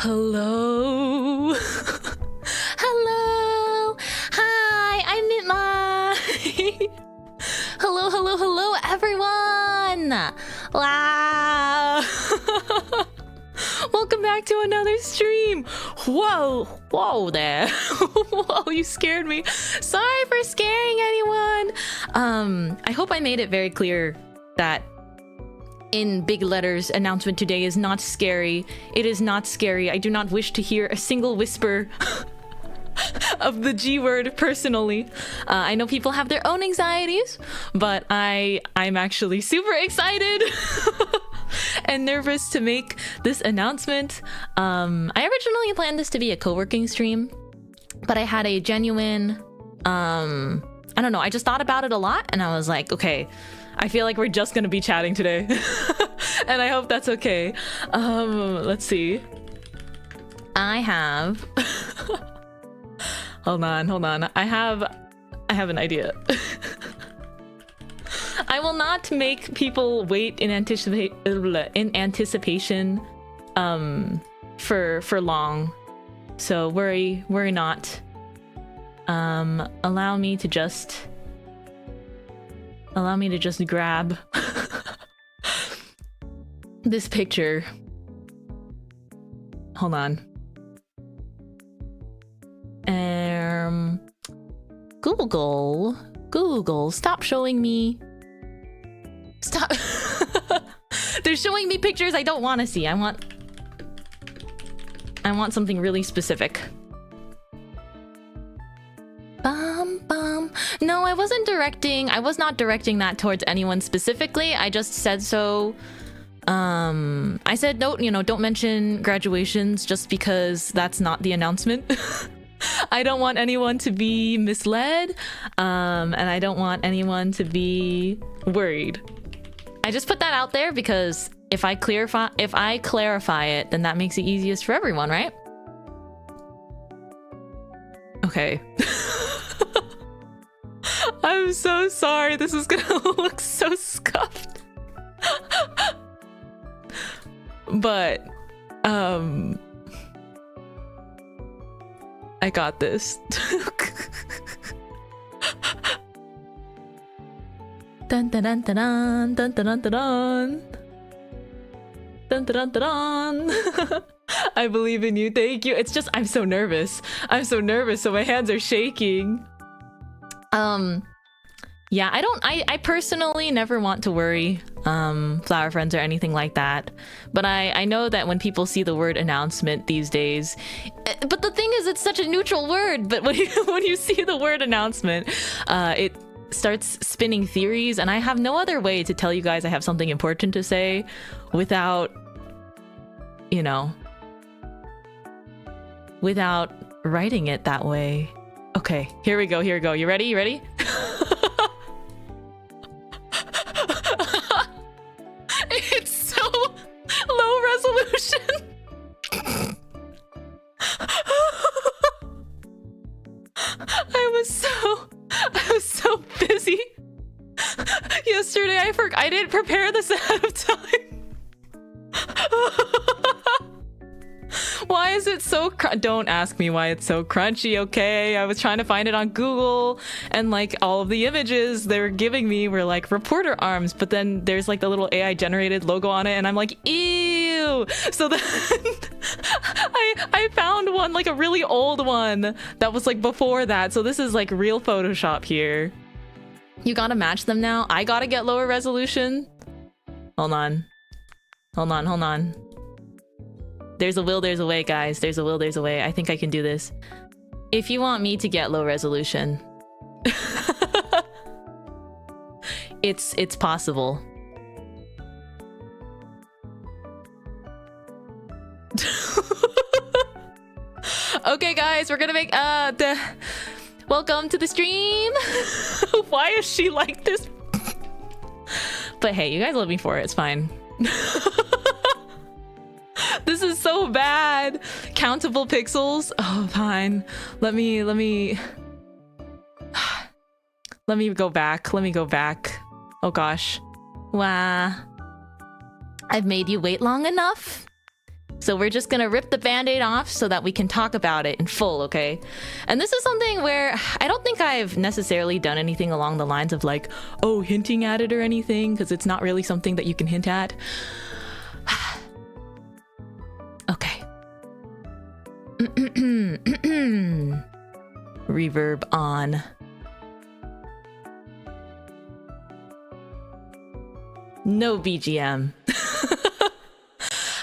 Hello. Hello. Hi, I'm Mintmai. Hello, everyone. Wow. Welcome back to another stream. Whoa there. Whoa, you scared me. Sorry for scaring anyone. I hope I made it very clear that in big letters, announcement today is not scary. It is not scary. I do not wish to hear a single whisper of the G word personally. I know people have their own anxieties, but I'm actually super excited and nervous to make this announcement. I originally planned this to be a co-working stream, but I had a genuine, I don't know, I just thought about it a lot and I was like, okay, I feel like we're just gonna be chatting today. And I hope that's okay. Let's see. I have hold on. I have an idea. I will not make people wait in anticipation for long. So worry not. Allow me to just grab this picture. Hold on. Google, stop showing me. Stop. They're showing me pictures I don't want to see. I want something really specific. No, I was not directing that towards anyone specifically. I just said so. I said don't mention graduations just because that's not the announcement. I don't want anyone to be misled, and I don't want anyone to be worried. I just put that out there because if I clarify it, then that makes it easiest for everyone, right? Okay. I'm so sorry. This is gonna look so scuffed. But I got this. Dun dun dun dun dun dun dun dun dun dun dun dun. I believe in you. Thank you. It's just I'm so nervous, so my hands are shaking. Yeah, I personally never want to worry flower friends or anything like that, but I know that when people see the word announcement these days, but the thing is it's such a neutral word, but when you see the word announcement, it starts spinning theories, and I have no other way to tell you guys I have something important to say without without writing it that way. Okay, here we go. You ready? It's so low resolution. I was so busy yesterday. I didn't prepare this ahead of time. Why is it so don't ask me why it's so crunchy, okay? I was trying to find it on Google, and like all of the images they were giving me were like reporter arms, but then there's like the little AI generated logo on it, and I'm like, ew. So then I found one, like a really old one that was like before that. So this is like real Photoshop here. You gotta match them now. I gotta get lower resolution. Hold on. There's a will, there's a way, guys. There's a will, there's a way. I think I can do this. If you want me to get low resolution, it's possible. Okay, guys, we're gonna make welcome to the stream. Why is she like this? But hey, you guys love me for it. It's fine. This is so bad. Countable pixels. Oh, fine. Let me go back. Oh gosh. Wow. I've made you wait long enough. So we're just gonna rip the band-aid off so that we can talk about it in full, okay? And this is something where I don't think I've necessarily done anything along the lines of like, oh, hinting at it or anything, because it's not really something that you can hint at. Okay. Reverb on. No BGM.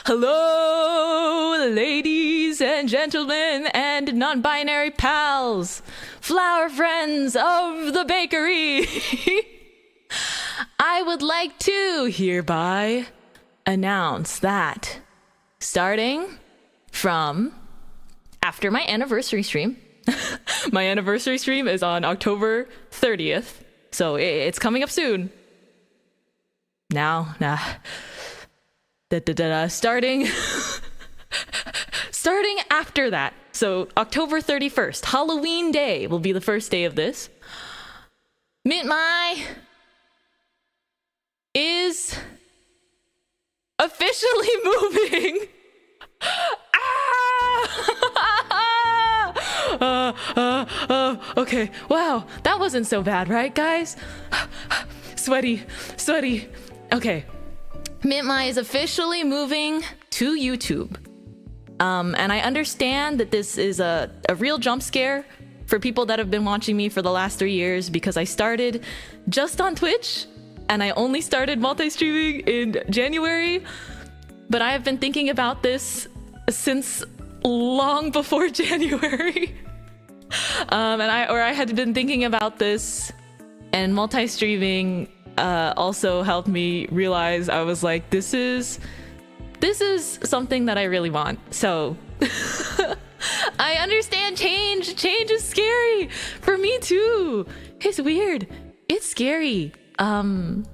Hello, ladies and gentlemen and non-binary pals, flower friends of the bakery. I would like to hereby announce that starting from after my anniversary stream, my anniversary stream is on October 30th, so it's coming up soon. Now, starting after that, so October 31st, Halloween Day will be the first day of this. Mintmai is officially moving. Okay, wow, that wasn't so bad, right, guys? Sweaty. Okay. Mintmai is officially moving to YouTube. And I understand that this is a real jump scare for people that have been watching me for the last 3 years, because I started just on Twitch and I only started multi-streaming in January. But I have been thinking about this since long before January. I had been thinking about this, and multi-streaming also helped me realize, I was like, this is something that I really want. So I understand change is scary for me too. It's weird, it's scary, but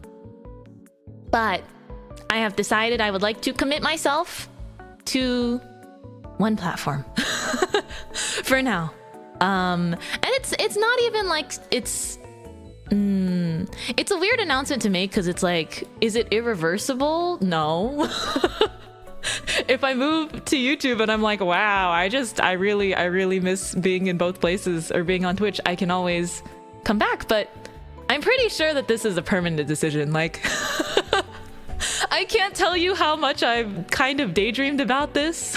I have decided I would like to commit myself to one platform for now. And it's not even like it's a weird announcement to make, because it's like, is it irreversible? No. If I move to YouTube and I'm like, wow, I really miss being in both places or being on Twitch, I can always come back. But I'm pretty sure that this is a permanent decision. Like, I can't tell you how much I've kind of daydreamed about this.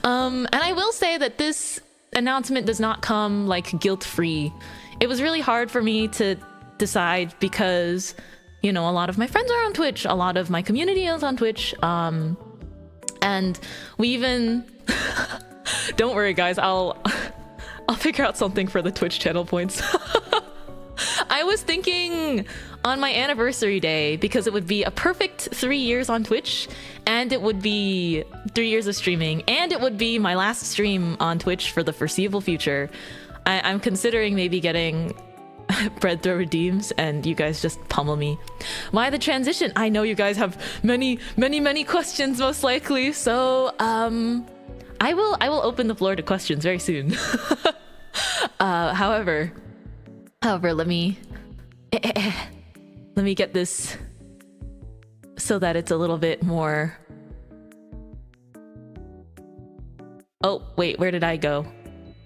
And I will say that this announcement does not come like guilt-free. It was really hard for me to decide because, you know, a lot of my friends are on Twitch, a lot of my community is on Twitch, and we even don't worry guys, I'll figure out something for the Twitch channel points. I was thinking on my anniversary day, because it would be a perfect 3 years on Twitch, and it would be 3 years of streaming, and it would be my last stream on Twitch for the foreseeable future. I'm considering maybe getting bread throw redeems and you guys just pummel me. Why the transition? I know you guys have many questions most likely, so I will open the floor to questions very soon. However, let me get this so that it's a little bit more. Oh wait, where did I go?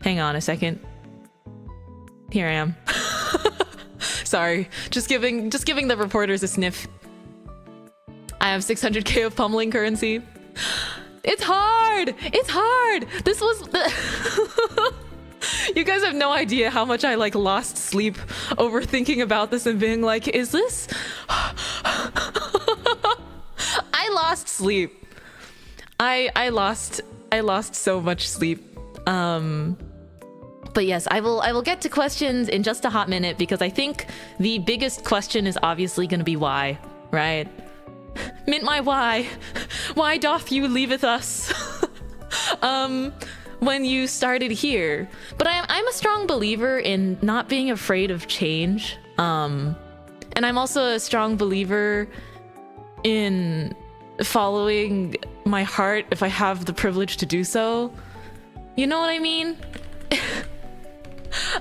Hang on a second. Here I am. Sorry, just giving the reporters a sniff. I have 600k of pummeling currency. It's hard. This was the you guys have no idea how much I like lost sleep over thinking about this and being like, is this? I lost sleep. I lost so much sleep. But yes, I will get to questions in just a hot minute, because I think the biggest question is obviously going to be why, right? Mintmai, why? Why doth you leaveth us? When you started here. But I'm a strong believer in not being afraid of change. And I'm also a strong believer in following my heart if I have the privilege to do so. You know what I mean?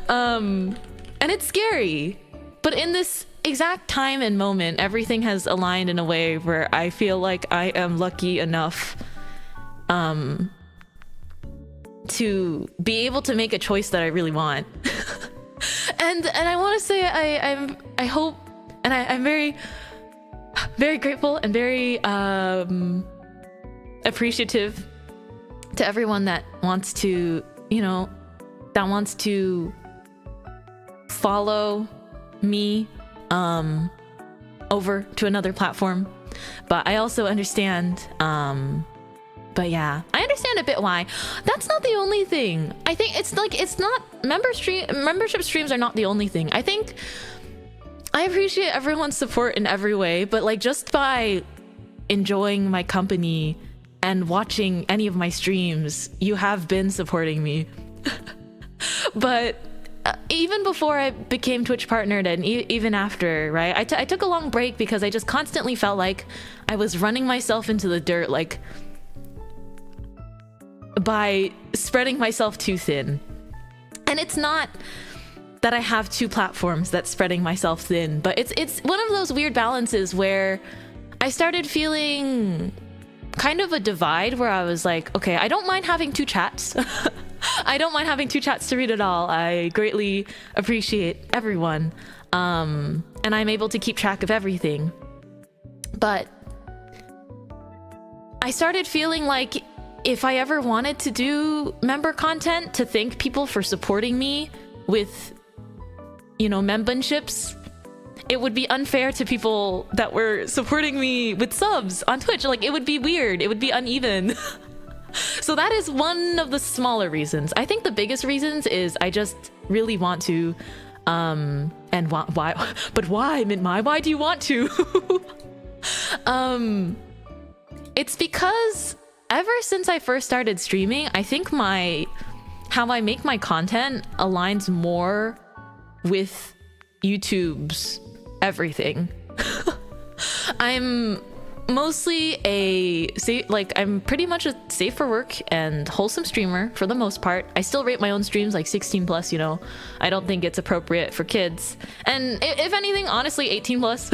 And it's scary, but in this exact time and moment, everything has aligned in a way where I feel like I am lucky enough to be able to make a choice that I really want. and I want to say I hope, and I'm very, very grateful and very appreciative to everyone that wants to, follow me over to another platform. But I also understand, but yeah, I understand a bit why. That's not the only thing. I think it's not membership streams are not the only thing. I think I appreciate everyone's support in every way, but like just by enjoying my company and watching any of my streams, you have been supporting me. But even before I became Twitch partnered and even after, right? I took a long break because I just constantly felt like I was running myself into the dirt, like by spreading myself too thin. And it's not that I have two platforms that's spreading myself thin, but it's one of those weird balances where I started feeling kind of a divide where I was like, okay, I don't mind having two chats. I don't mind having two chats to read it all. I greatly appreciate everyone. And I'm able to keep track of everything. But I started feeling like if I ever wanted to do member content to thank people for supporting me with, memberships, it would be unfair to people that were supporting me with subs on Twitch. Like, it would be weird. It would be uneven. So that is one of the smaller reasons. I think the biggest reasons is I just really want to, and why? But why, Mintmai? Why do you want to? It's because ever since I first started streaming, I think how I make my content aligns more with YouTube's everything. I'm mostly I'm pretty much a safe for work and wholesome streamer for the most part. I still rate my own streams like 16 plus, I don't think it's appropriate for kids. And if anything, honestly, 18 plus.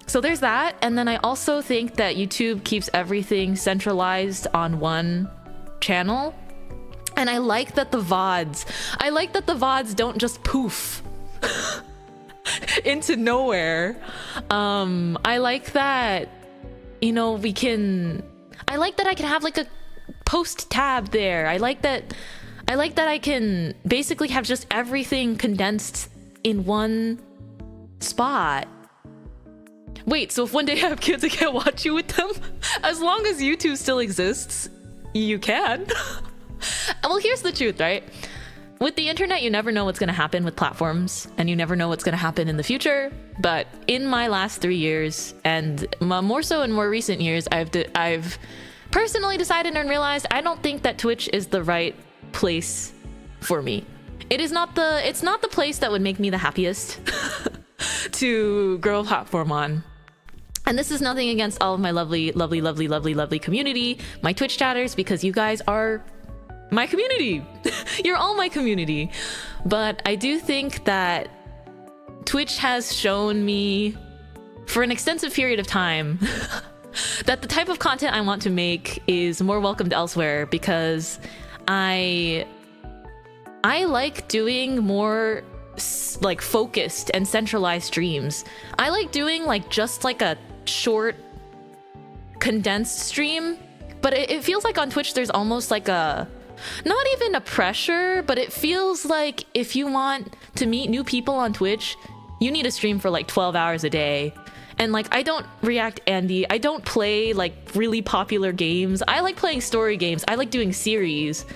So there's that. And then I also think that YouTube keeps everything centralized on one channel. And I like that the VODs don't just poof into nowhere. I like that, I like that I can have like a post tab there. I like that I can basically have just everything condensed in one spot. Wait, so if one day I have kids, I can't watch you with them? As long as YouTube still exists, you can. Well, here's the truth, right? With the internet, you never know what's going to happen with platforms, and you never know what's going to happen in the future. But in my last 3 years, and more so in more recent years, I've personally decided and realized I don't think that Twitch is the right place for me. It's not the place that would make me the happiest to grow a platform on. And this is nothing against all of my lovely, lovely, lovely, lovely, lovely community, my Twitch chatters, because you guys are my community. You're all my community. But I do think that Twitch has shown me for an extensive period of time that the type of content I want to make is more welcomed elsewhere, because I like doing more like focused and centralized streams. I like doing just like a short condensed stream, but it feels like on Twitch there's almost like a, not even a pressure, but it feels like if you want to meet new people on Twitch, you need to stream for like 12 hours a day. And I don't react Andy, I don't play really popular games. I like playing story games. I like doing series.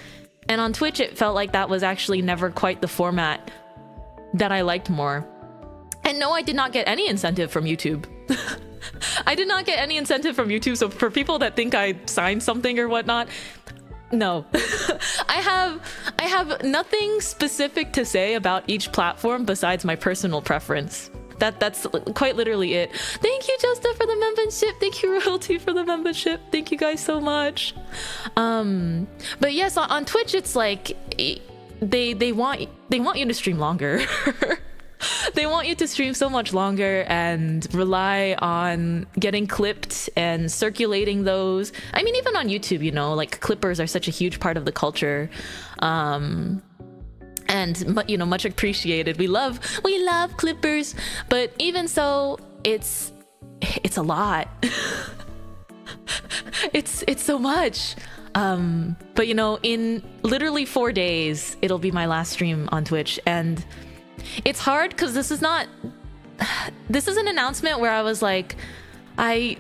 And on Twitch it felt like that was actually never quite the format that I liked more. And no, I did not get any incentive from YouTube. I did not get any incentive from YouTube. So for people that think I signed something or whatnot, no. I have nothing specific to say about each platform besides my personal preference. That's quite literally it. Thank you, Justa, for the membership. Thank you, Royalty, for the membership. Thank you guys so much. But yes, on Twitch it's like they want you to stream longer. they want you to stream so much longer and rely on getting clipped and circulating those. I mean, even on YouTube, you know, like clippers are such a huge part of the culture. And you know, much appreciated. We love clippers, but even so, it's a lot. it's so much. But you know, in literally 4 days, it'll be my last stream on Twitch, and it's hard because this is an announcement where I was like, I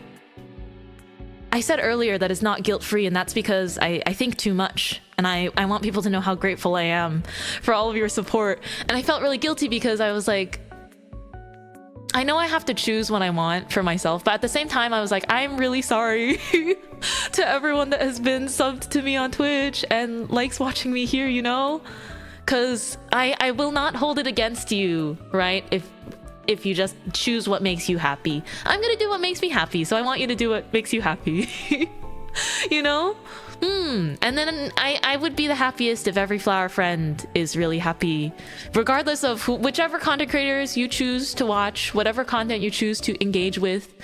said earlier that it's not guilt-free, and that's because I think too much, and I want people to know how grateful I am for all of your support. And I felt really guilty because I was like, I know I have to choose what I want for myself, but at the same time, I was like, I'm really sorry to everyone that has been subbed to me on Twitch and likes watching me here, you know? Because I will not hold it against you, right? If you just choose what makes you happy. I'm gonna do what makes me happy, so I want you to do what makes you happy. You know? And then I would be the happiest if every flower friend is really happy, regardless of whichever content creators you choose to watch, whatever content you choose to engage with.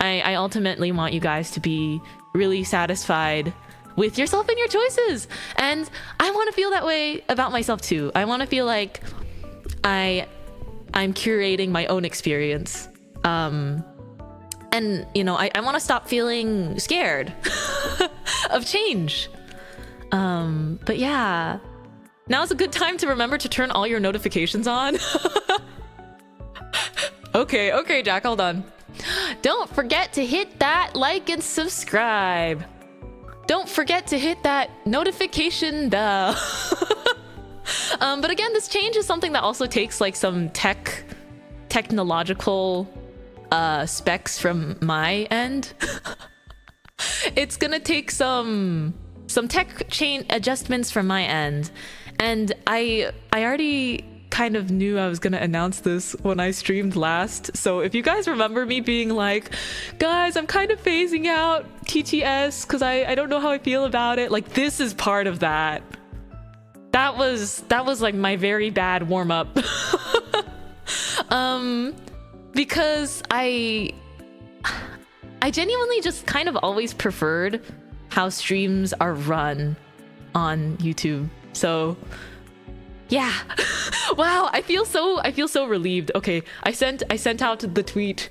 I ultimately want you guys to be really satisfied with yourself and your choices. And I want to feel that way about myself too. I want to feel like I'm curating my own experience. And you know, I want to stop feeling scared of change. But yeah, now's a good time to remember to turn all your notifications on. Okay, Jack, hold on. Don't forget to hit that like and subscribe. Don't forget to hit that notification bell. But again, this change is something that also takes like some technological specs from my end. It's gonna take some tech chain adjustments from my end, and I already kind of knew I was gonna announce this when I streamed last. So if you guys remember me being like, guys, I'm kind of phasing out TTS because I don't know how I feel about it, like, this is part of that. That was like my very bad warm-up. Because I genuinely just kind of always preferred how streams are run on YouTube. So yeah. Wow, I feel so relieved. Okay, I sent out the tweet.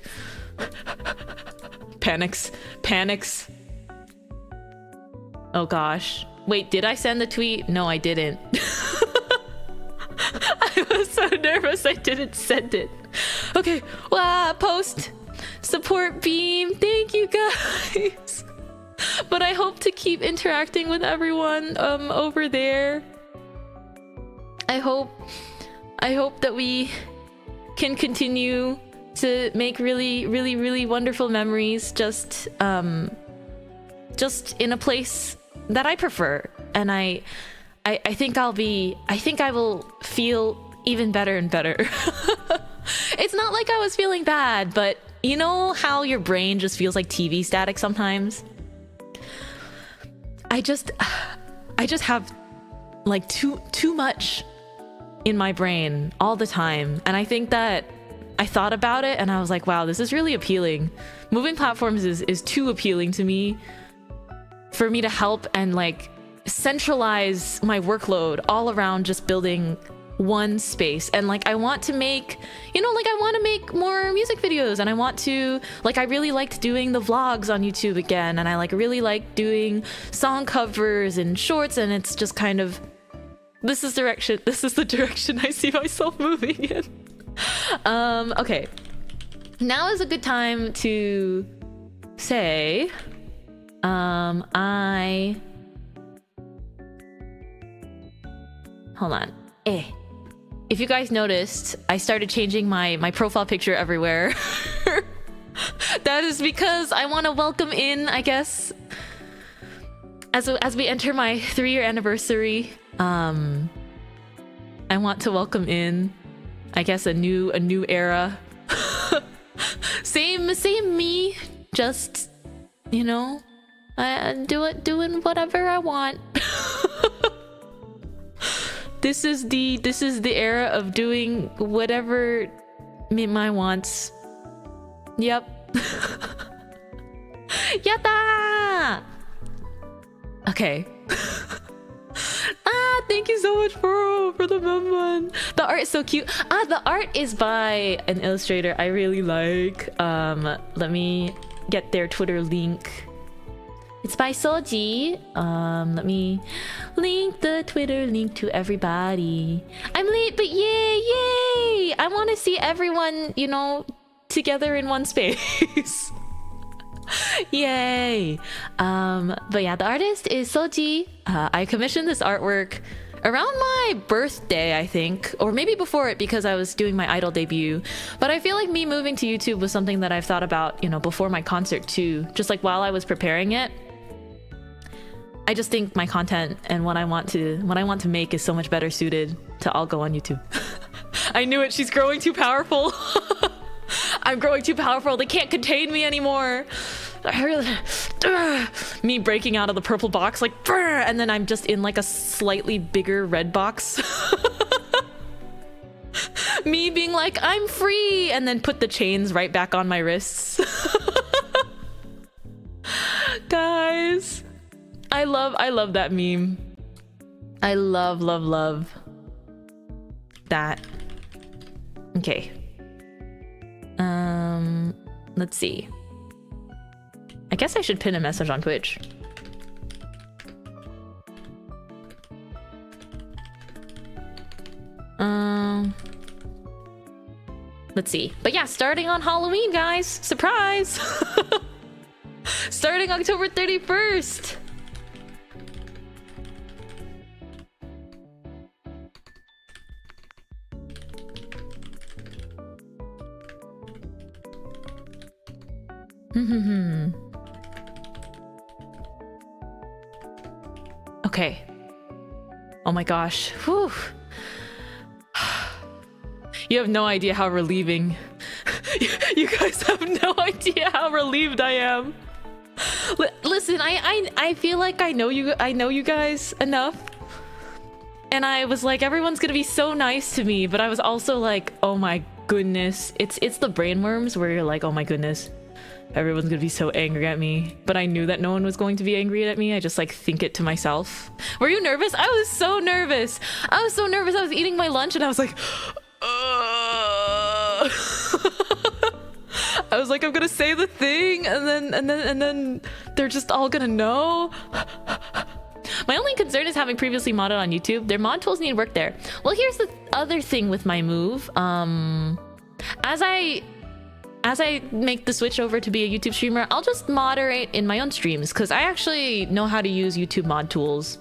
Panics. Oh gosh. Wait, did I send the tweet? No, I didn't. I was so nervous I didn't send it. Okay, wow, post support beam. Thank you guys. But I hope to keep interacting with everyone over there. I hope that we can continue to make really wonderful memories just in a place that I prefer. And I think I will feel even better and better. It's not like I was feeling bad, but you know how your brain just feels like TV static sometimes? I just have like too much in my brain all the time, and I think that I thought about it and I was like, wow, this is really appealing. Moving platforms is too appealing to me for me to help and like centralize my workload all around just building one space. And like, I want to make, I want to make more music videos, and I want to, like, I really liked doing the vlogs on YouTube again, and I like really like doing song covers and shorts, and it's just kind of, this is the direction I see myself moving in. Okay, now is a good time to say hold on. If you guys noticed, I started changing my profile picture everywhere. That is because I want to welcome in, I guess, as we enter my 3-year anniversary. I want to welcome in, I guess, a new era. same me, just doing whatever I want. This is the era of doing whatever Mintmai wants. Yep. Yatta! Okay. Thank you so much for the meme. The art is so cute. The art is by an illustrator I really like. Let me get their Twitter link. It's by Soji. Let me link the Twitter link to everybody. I'm late, but yay! I want to see everyone, you know, together in one space. Yay! But yeah, the artist is Soji. I commissioned this artwork around my birthday, I think, or maybe before it because I was doing my idol debut. But I feel like me moving to YouTube was something that I've thought about, you know, before my concert too. Just like while I was preparing it. I just think my content and what I want to make is so much better suited to all go on YouTube. I knew it. She's growing too powerful. I'm growing too powerful. They can't contain me anymore. Me breaking out of the purple box, like, and then I'm just in like a slightly bigger red box. Me being like, I'm free, and then put the chains right back on my wrists. Guys, I love that meme. I love that. Okay. Let's see. I guess I should pin a message on Twitch. Let's see. But yeah, starting on Halloween, guys. Surprise! Starting October 31st. Okay. Oh my gosh. Whew. You have no idea how relieving. You guys have no idea how relieved I am. Listen, I feel like I know you guys enough. And I was like, everyone's gonna be so nice to me, but I was also like, oh my goodness. It's the brain worms where you're like, oh my goodness. Everyone's gonna be so angry at me, but I knew that no one was going to be angry at me. I just like think it to myself. Were you nervous? I was so nervous. I was so nervous. I was eating my lunch and I was like, I was like, I'm gonna say the thing, and then they're just all gonna know. My only concern is having previously modded on YouTube. Their mod tools need work there. Well, here's the other thing with my move. As I make the switch over to be a YouTube streamer, I'll just moderate in my own streams because I actually know how to use YouTube mod tools.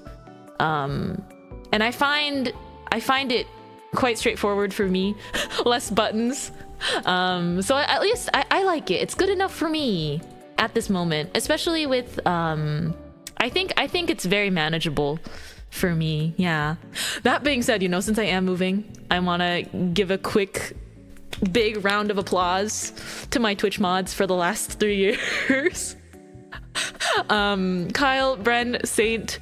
And I find it quite straightforward for me. Less buttons. So at least I like it. It's good enough for me at this moment, especially with I think it's very manageable for me. Yeah. That being said, you know, since I am moving, I want to give a quick big round of applause to my Twitch mods for the last 3 years. Kyle, Bren, Saint.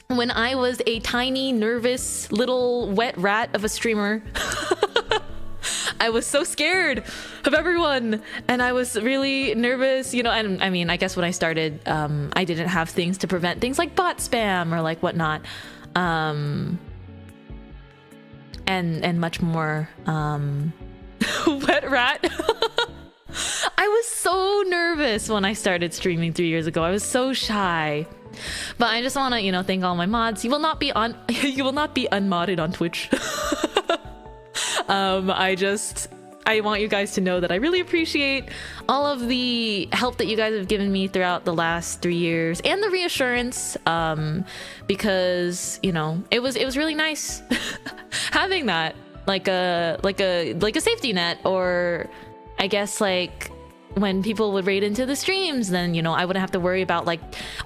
When I was a tiny, nervous, little wet rat of a streamer, I was so scared of everyone, and I was really nervous, you know. And I mean, I guess when I started, I didn't have things to prevent things like bot spam or like whatnot, and much more. Wet rat. I was so nervous when I started streaming 3 years ago. I was so shy. But I just want to, you know, thank all my mods. You will not be unmodded on Twitch. I want you guys to know that I really appreciate all of the help that you guys have given me throughout the last 3 years and the reassurance, because, you know, it was really nice having that, like a safety net, or I guess like when people would raid into the streams, then, you know, I wouldn't have to worry about like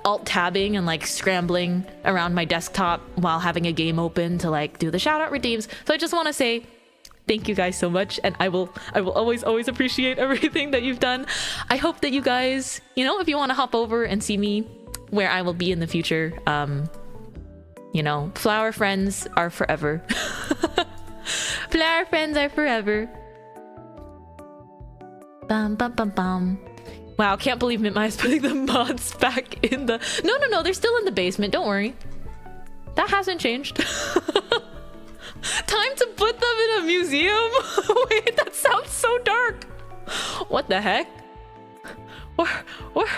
alt tabbing and like scrambling around my desktop while having a game open to like do the shout out redeems. So I just want to say thank you guys so much, and I will always appreciate everything that you've done. I hope that you guys, you know, if you want to hop over and see me where I will be in the future, you know, flower friends are forever. Flower friends are forever. Bum, bum, bum, bum. Wow, can't believe Mintmai is putting the mods back in the... No, they're still in the basement, don't worry. That hasn't changed. Time to put them in a museum? Wait, that sounds so dark. What the heck? Where?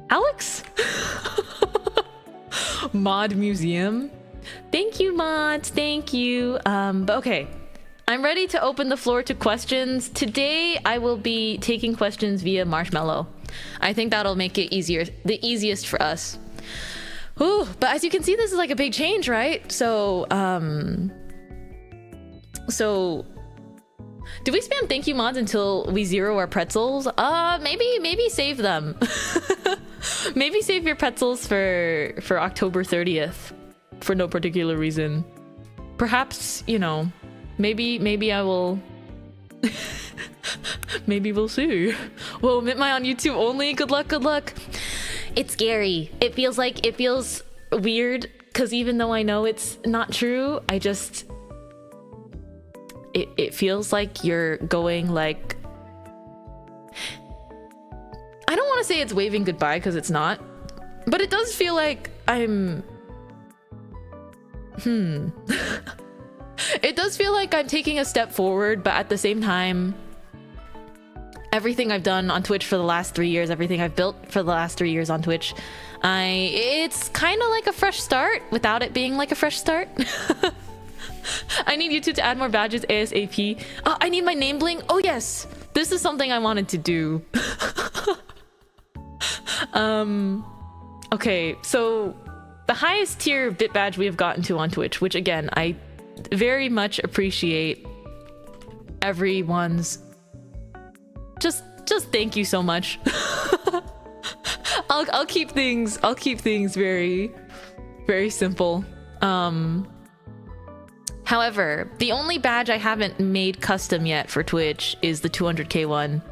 Alex? Mod museum? Thank you, mods, thank you. But okay. I'm ready to open the floor to questions. Today, I will be taking questions via Marshmallow. I think that'll make it easier, the easiest for us. Ooh, but as you can see, this is like a big change, right? So do we spam thank you mods until we zero our pretzels? Maybe save them. Maybe save your pretzels for October 30th for no particular reason. Perhaps, you know, maybe I will. Maybe we'll see. Whoa, Mintmai on YouTube only. Good luck, good luck. It's scary. It feels weird because even though I know it's not true, it feels like you're going like, I don't want to say it's waving goodbye because it's not, but it does feel like I'm it does feel like I'm taking a step forward, but at the same time, everything I've done on Twitch for the last 3 years, everything I've built for the last 3 years on Twitch, it's kind of like a fresh start without it being like a fresh start. I need YouTube to add more badges ASAP. Oh, I need my name bling. Oh yes, this is something I wanted to do. Okay, so the highest tier bit badge we have gotten to on Twitch, which again, I very much appreciate everyone's. Just thank you so much. I'll keep things very, very simple. However, the only badge I haven't made custom yet for Twitch is the 200k one,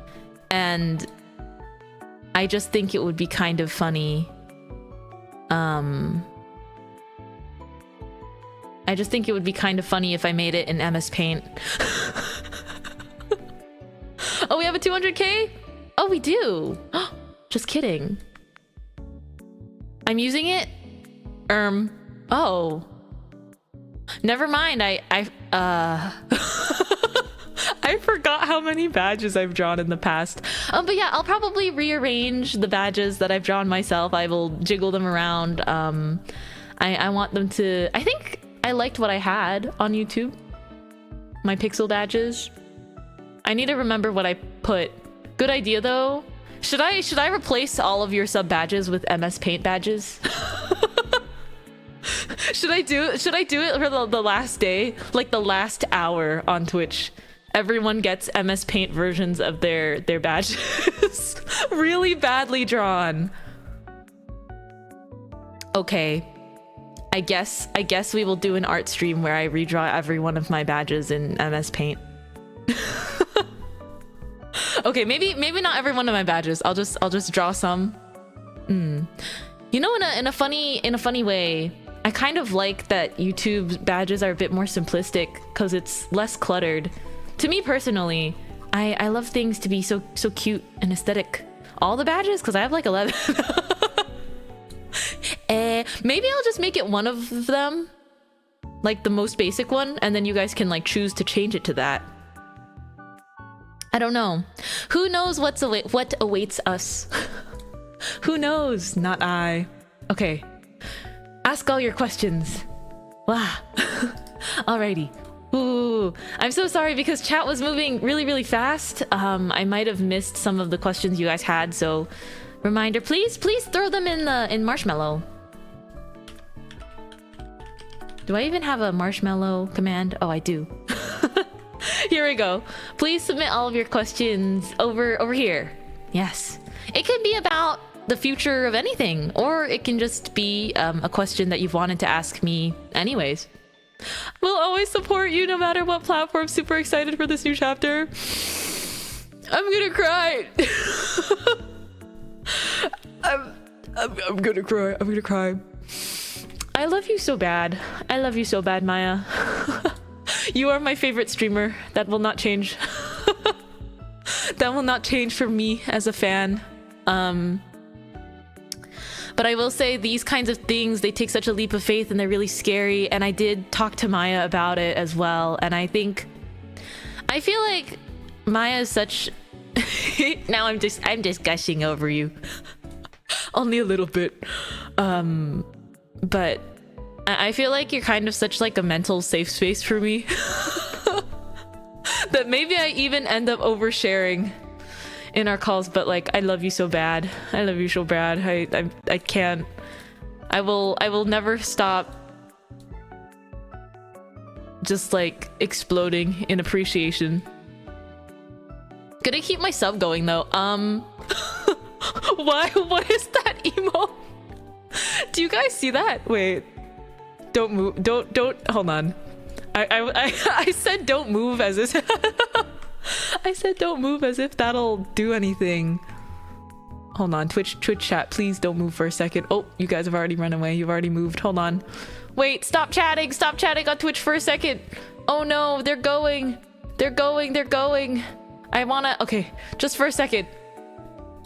and I just think it would be kind of funny. I just think it would be kind of funny if I made it in MS Paint. Oh, we have a 200k? Oh, we do. Just kidding. I'm using it. Oh. Never mind. I I forgot how many badges I've drawn in the past. But yeah, I'll probably rearrange the badges that I've drawn myself. I will jiggle them around. I want them to... I think I liked what I had on YouTube. My pixel badges. I need to remember what I put. Good idea though. Should I replace all of your sub badges with MS Paint badges? Should I do it for the last day? Like the last hour on Twitch. Everyone gets MS Paint versions of their badges. Really badly drawn. Okay. I guess we will do an art stream where I redraw every one of my badges in MS Paint. Okay, maybe not every one of my badges. I'll just draw some. You know, in a funny way, I kind of like that YouTube's badges are a bit more simplistic because it's less cluttered. To me personally, I love things to be so cute and aesthetic. All the badges, because I have like 11. Maybe I'll just make it one of them, like the most basic one, and then you guys can like choose to change it to that. I don't know. Who knows what awaits us? Who knows? Not I. Okay. Ask all your questions. Wow. Alrighty. Ooh, I'm so sorry because chat was moving really fast. I might have missed some of the questions you guys had, so reminder, please throw them in Marshmallow. Do I even have a Marshmallow command? Oh, I do. Here we go. Please submit all of your questions over here. Yes. It could be about the future of anything, or it can just be a question that you've wanted to ask me anyways. We'll always support you no matter what platform. Super excited for this new chapter. I'm gonna cry. I'm gonna cry. I'm gonna cry. I love you so bad. I love you so bad, Maya. You are my favorite streamer. That will not change. That will not change for me as a fan. But I will say these kinds of things, they take such a leap of faith and they're really scary. And I did talk to Maya about it as well. And I feel like Maya is such... Now I'm just gushing over you. Only a little bit. But I feel like you're kind of such like a mental safe space for me. That maybe I even end up oversharing in our calls, but like I love you so bad. I love you so bad. I can't. I will never stop just like exploding in appreciation. Gonna keep my sub going though. Why? What is that emo? Do you guys see that? Wait. Don't move. Don't hold on. I said don't move as if I said don't move as if that'll do anything. Hold on, Twitch chat, please don't move for a second. Oh, you guys have already run away. You've already moved. Hold on. Wait, stop chatting on Twitch for a second. Oh no, they're going. I wanna, okay, just for a second.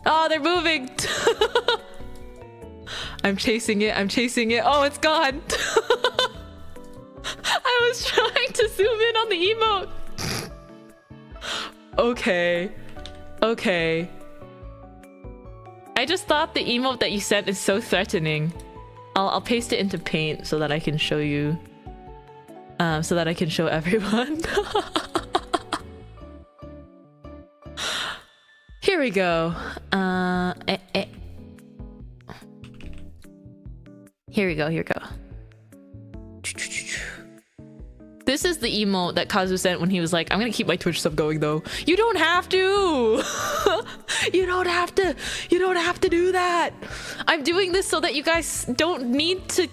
Oh, they're moving. I'm chasing it. Oh, it's gone. I was trying to zoom in on the emote. Okay. I just thought the emote that you sent is so threatening. I'll paste it into Paint so that I can show you. So that I can show everyone. Here we go. Here we go. This is the emote that Kazu sent when he was like, I'm gonna keep my Twitch sub going though. You don't have to. You don't have to do that. I'm doing this so that you guys don't need to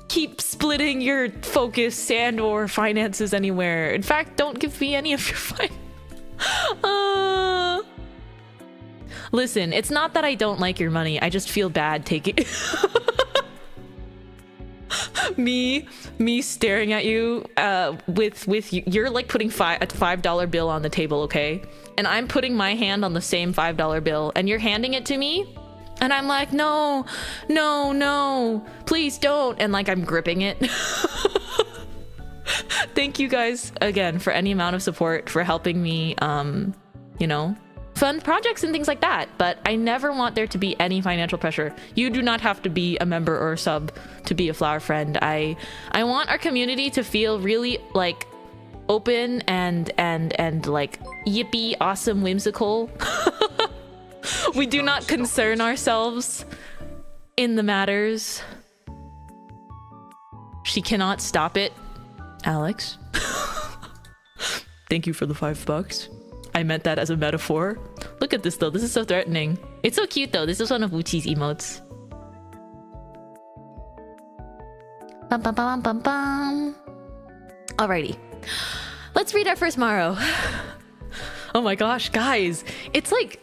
keep splitting your focus and or finances anywhere. In fact, don't give me any of your Listen, it's not that I don't like your money. I just feel bad taking me staring at you with you're like putting a $5 bill on the table, okay? And I'm putting my hand on the same $5 bill and you're handing it to me and I'm like, no, please don't, and like I'm gripping it. Thank you guys again for any amount of support, for helping me you know, fund projects and things like that, but I never want there to be any financial pressure. You do not have to be a member or a sub to be a flower friend. I want our community to feel really like open and like yippee awesome whimsical. We do not concern ourselves in the matters. She cannot stop it. Alex. Thank you for the $5. I meant that as a metaphor. Look at this though. This is so threatening. It's so cute though. This is one of Uchi's emotes. Bum, bum, bum, bum, bum. Alrighty. Let's read our first Maro. Oh my gosh, guys. It's like...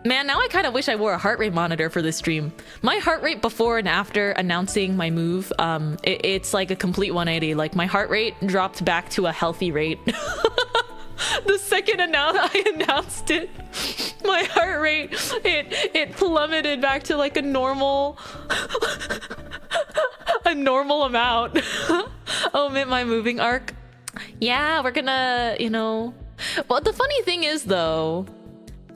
Man, now I kind of wish I wore a heart rate monitor for this stream. My heart rate before and after announcing my move, it's like a complete 180. Like my heart rate dropped back to a healthy rate. The second I announced it, my heart rate, it plummeted back to like a normal amount. Oh, Mintmai moving arc. Yeah, we're gonna, you know. Well, the funny thing is though,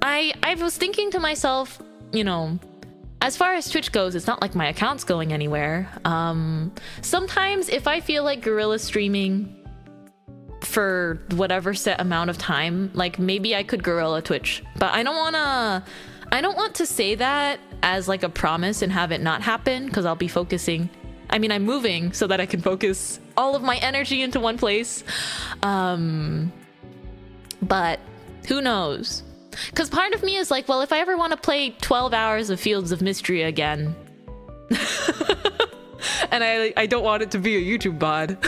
I was thinking to myself, you know, as far as Twitch goes, it's not like my account's going anywhere. Sometimes if I feel like guerrilla streaming for whatever set amount of time, like maybe I could guerrilla Twitch, but I don't want to say that as like a promise and have it not happen, because I'll be focusing. I mean, I'm moving so that I can focus all of my energy into one place. But who knows? Because part of me is like, well, if I ever want to play 12 hours of Fields of Mystery again, and I don't want it to be a YouTube bod.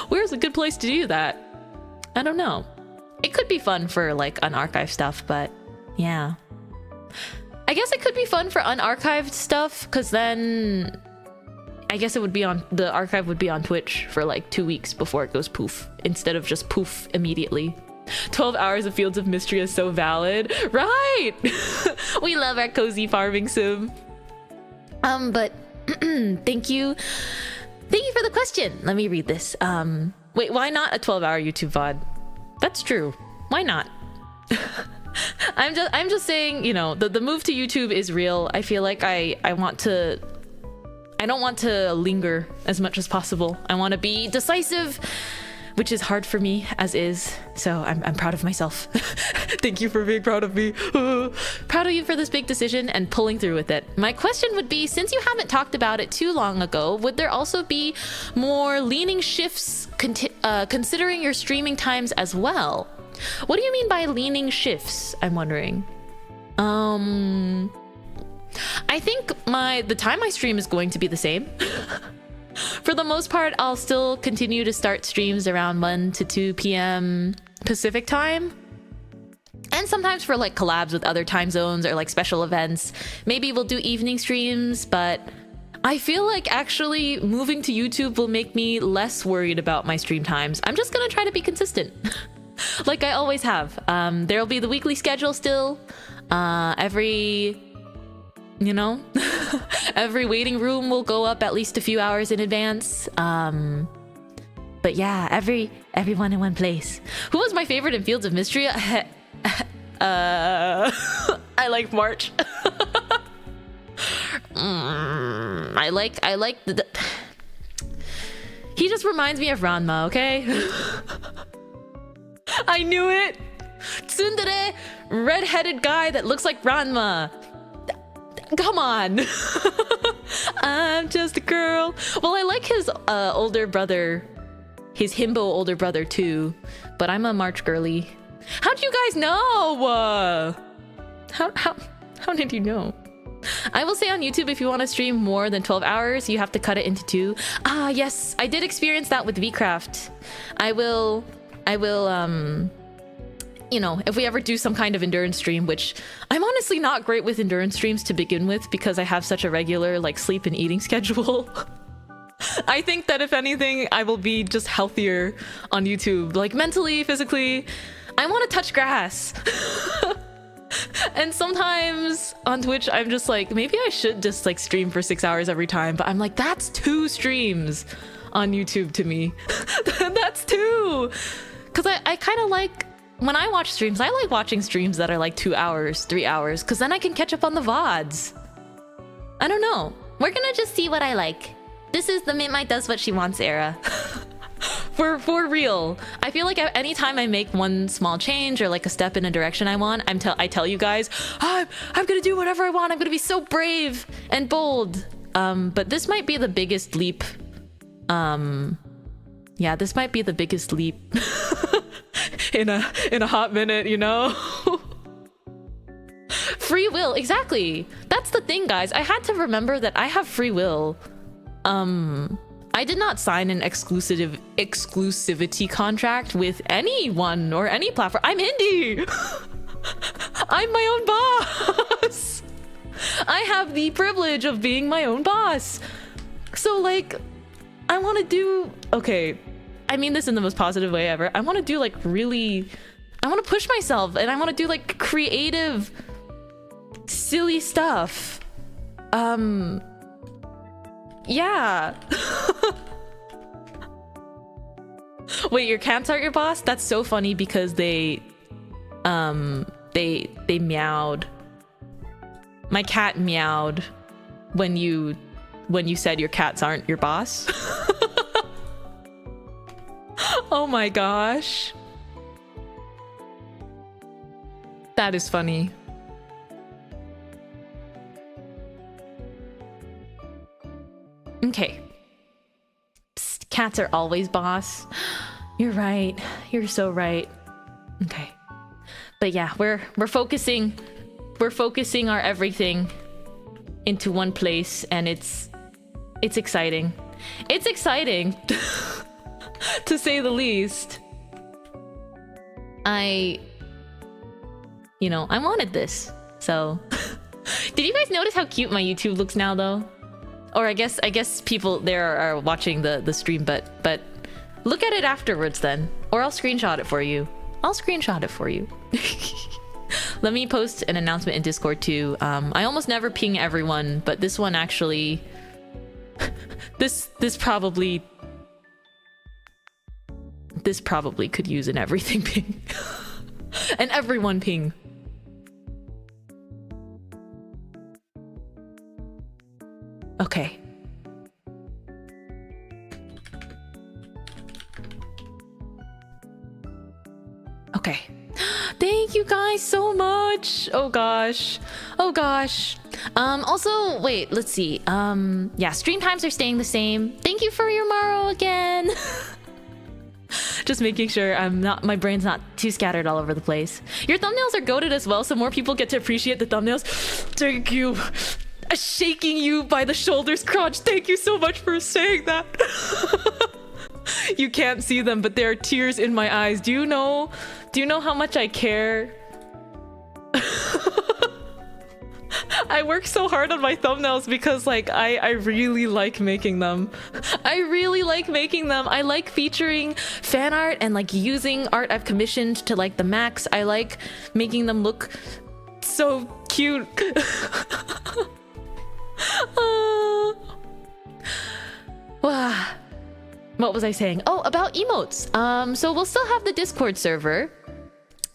Where's a good place to do that? I don't know. It could be fun for like unarchived stuff, but yeah. I guess it could be fun for unarchived stuff, because then I guess it would be on, the archive would be on Twitch for like 2 weeks before it goes poof, instead of just poof immediately. 12 hours of Fields of Mystery is so valid. Right! We love our cozy farming sim. But thank you. Thank you for the question. Let me read this. Wait, why not a 12-hour YouTube VOD? That's true. Why not? I'm just saying, you know, the move to YouTube is real. I feel like I don't want to linger as much as possible. I want to be decisive, which is hard for me as is. So I'm proud of myself. Thank you for being proud of me. Proud of you for this big decision and pulling through with it. My question would be, since you haven't talked about it too long ago, would there also be more leaning shifts considering your streaming times as well? What do you mean by leaning shifts? I'm wondering. I think the time I stream is going to be the same. For the most part, I'll still continue to start streams around 1 to 2 p.m. Pacific time. And sometimes for like collabs with other time zones or like special events, maybe we'll do evening streams, but I feel like actually moving to YouTube will make me less worried about my stream times. I'm just gonna try to be consistent. Like I always have. There'll be the weekly schedule still. Every waiting room will go up at least a few hours in advance. But yeah, everyone in one place. Who was my favorite in Fields of Mystery? I like March. I like the he just reminds me of Ranma, okay? I knew it! Tsundere, red-headed guy that looks like Ranma. Come on. I'm just a girl. Well, I like his older brother, his himbo older brother too, but I'm a March girly. How'd you guys know? How did you know? I will say on YouTube, if you want to stream more than 12 hours, you have to cut it into 2. Ah, yes, I did experience that with VCraft. I will, you know, if we ever do some kind of endurance stream, which I'm honestly not great with endurance streams to begin with because I have such a regular like sleep and eating schedule. I think that if anything, I will be just healthier on YouTube, like mentally, physically. I want to touch grass. And sometimes on Twitch, I'm just like, maybe I should just like stream for 6 hours every time. But I'm like, that's 2 streams on YouTube to me. That's 2. Because I kind of like, when I watch streams, I like watching streams that are like 2 hours, 3 hours, because then I can catch up on the VODs. I don't know. We're gonna just see what I like. This is the Mintmai does what she wants era. For real. I feel like anytime I make one small change or like a step in a direction I want, I tell you guys, I'm gonna do whatever I want. I'm gonna be so brave and bold. But this might be the biggest leap. Yeah, this might be the biggest leap in a hot minute, you know? Free will, exactly. That's the thing, guys. I had to remember that I have free will. I did not sign an exclusivity contract with anyone or any platform. I'm indie. I'm my own boss. I have the privilege of being my own boss. So like, I want to do, okay, I mean this in the most positive way ever. I want to do like really, I want to push myself and I want to do like creative, silly stuff. Yeah. Wait, your cats aren't your boss? That's so funny because they meowed. My cat meowed when you said your cats aren't your boss. Oh my gosh. That is funny. Okay. Psst, cats are always boss. You're right. You're so right. Okay. But yeah, we're focusing our everything into one place and it's exciting. It's exciting to say the least. I wanted this. So did you guys notice how cute my YouTube looks now though? Or I guess people there are watching the stream, but look at it afterwards then, or I'll screenshot it for you. I'll screenshot it for you. Let me post an announcement in Discord too. I almost never ping everyone, but this one actually... this probably could use an everything ping. An everyone ping. Okay. Okay. Thank you guys so much. Oh gosh. Oh gosh. Also, wait, let's see. Yeah, stream times are staying the same. Thank you for your Maro again. Just making sure my brain's not too scattered all over the place. Your thumbnails are goated as well, so more people get to appreciate the thumbnails. Thank you. Shaking you by the shoulders, crotch. Thank you so much for saying that. You can't see them, but there are tears in my eyes. Do you know how much I care? I work so hard on my thumbnails because like I really like making them. I really like making them. I like featuring fan art and like using art I've commissioned to like the max. I like making them look so cute. What was I saying? Oh, about emotes. So we'll still have the Discord server,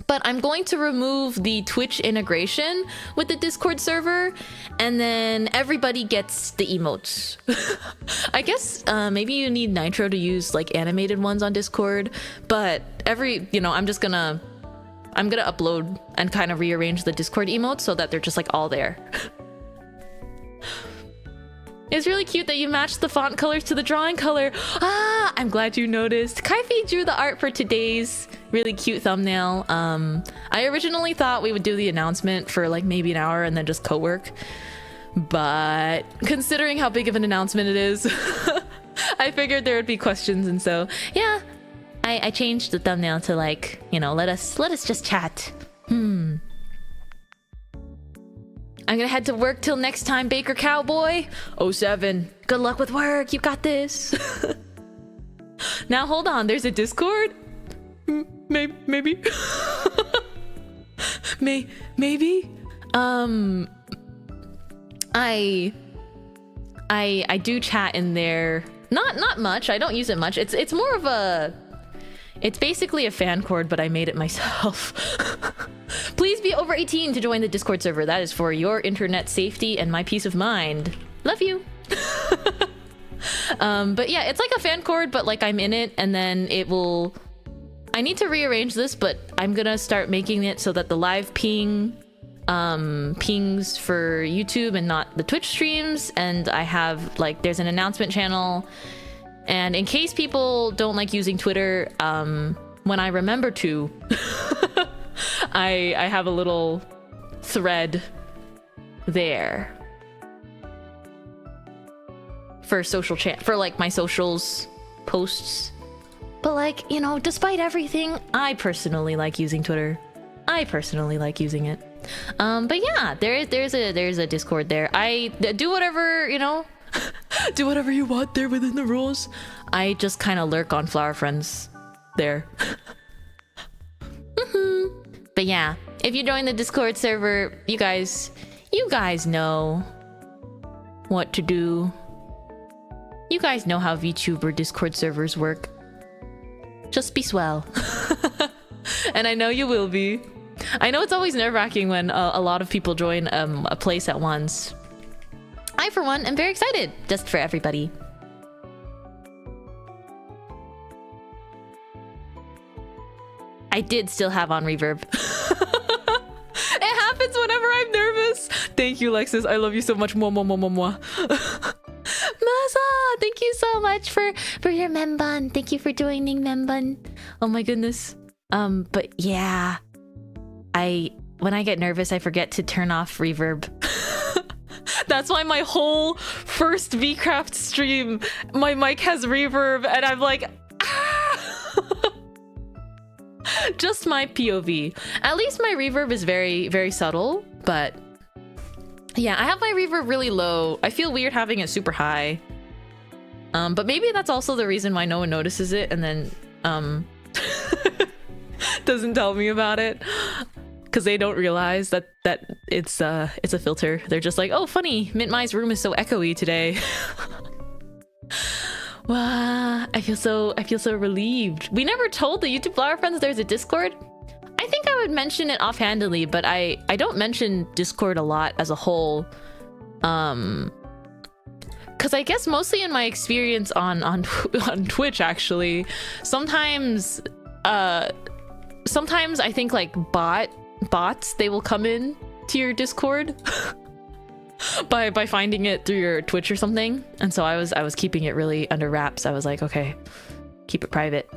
but I'm going to remove the Twitch integration with the Discord server, and then everybody gets the emotes. I guess maybe you need Nitro to use like animated ones on Discord, but I'm gonna upload and kind of rearrange the Discord emotes so that they're just like all there. It's really cute that you matched the font colors to the drawing color. Ah, I'm glad you noticed. Kaifi drew the art for today's really cute thumbnail. I originally thought we would do the announcement for like maybe an hour and then just co-work. But considering how big of an announcement it is, I figured there would be questions, and so yeah, I changed the thumbnail to like, let us just chat. I'm gonna head to work till next time, Baker Cowboy. 07. Good luck with work. You got this. Now hold on. There's a Discord. Maybe. Maybe. I do chat in there. Not much. I don't use it much. It's more of a. It's basically a fan cord, but I made it myself. Please be over 18 to join the Discord server. That is for your internet safety and my peace of mind. Love you. But yeah, it's like a fan cord, but like I'm in it, and then it will... I need to rearrange this, but I'm gonna start making it so that the live ping pings for YouTube and not the Twitch streams, and I have like there's an announcement channel. And in case people don't like using Twitter, when I remember to, I have a little thread there for social chat, for like my socials posts. But like, despite everything, I personally like using Twitter. I personally like using it. But yeah, there's a Discord there. I do whatever, do whatever you want there within the rules. I just kind of lurk on Flower Friends there. But yeah, if you join the Discord server, you guys know what to do. You guys know how VTuber Discord servers work. Just be swell. And I know you will be. I know it's always nerve-wracking when a lot of people join a place at once. I, for one, am very excited, just for everybody. I did still have on reverb. It happens whenever I'm nervous. Thank you, Lexus. I love you so much. Mwah, mwah, mwah, mwah, mwah. Masa, thank you so much for your membun. Thank you for joining membun. Oh my goodness. But yeah, when I get nervous, I forget to turn off reverb. That's why my whole first VCraft stream, my mic has reverb, and I'm like, ah! Just my POV. At least my reverb is very, very subtle, but yeah, I have my reverb really low. I feel weird having it super high. But maybe that's also the reason why no one notices it, and then, doesn't tell me about it, because they don't realize that it's a filter. They're just like, oh, funny, Mintmai's room is so echoey today. Wow, I feel so relieved. We never told the YouTube Flower Friends there's a Discord. I think I would mention it offhandedly, but I don't mention Discord a lot as a whole. Because I guess mostly in my experience on Twitch, actually, sometimes I think like bots, they will come in to your Discord by finding it through your Twitch or something. And so I was keeping it really under wraps. I was like, okay, keep it private.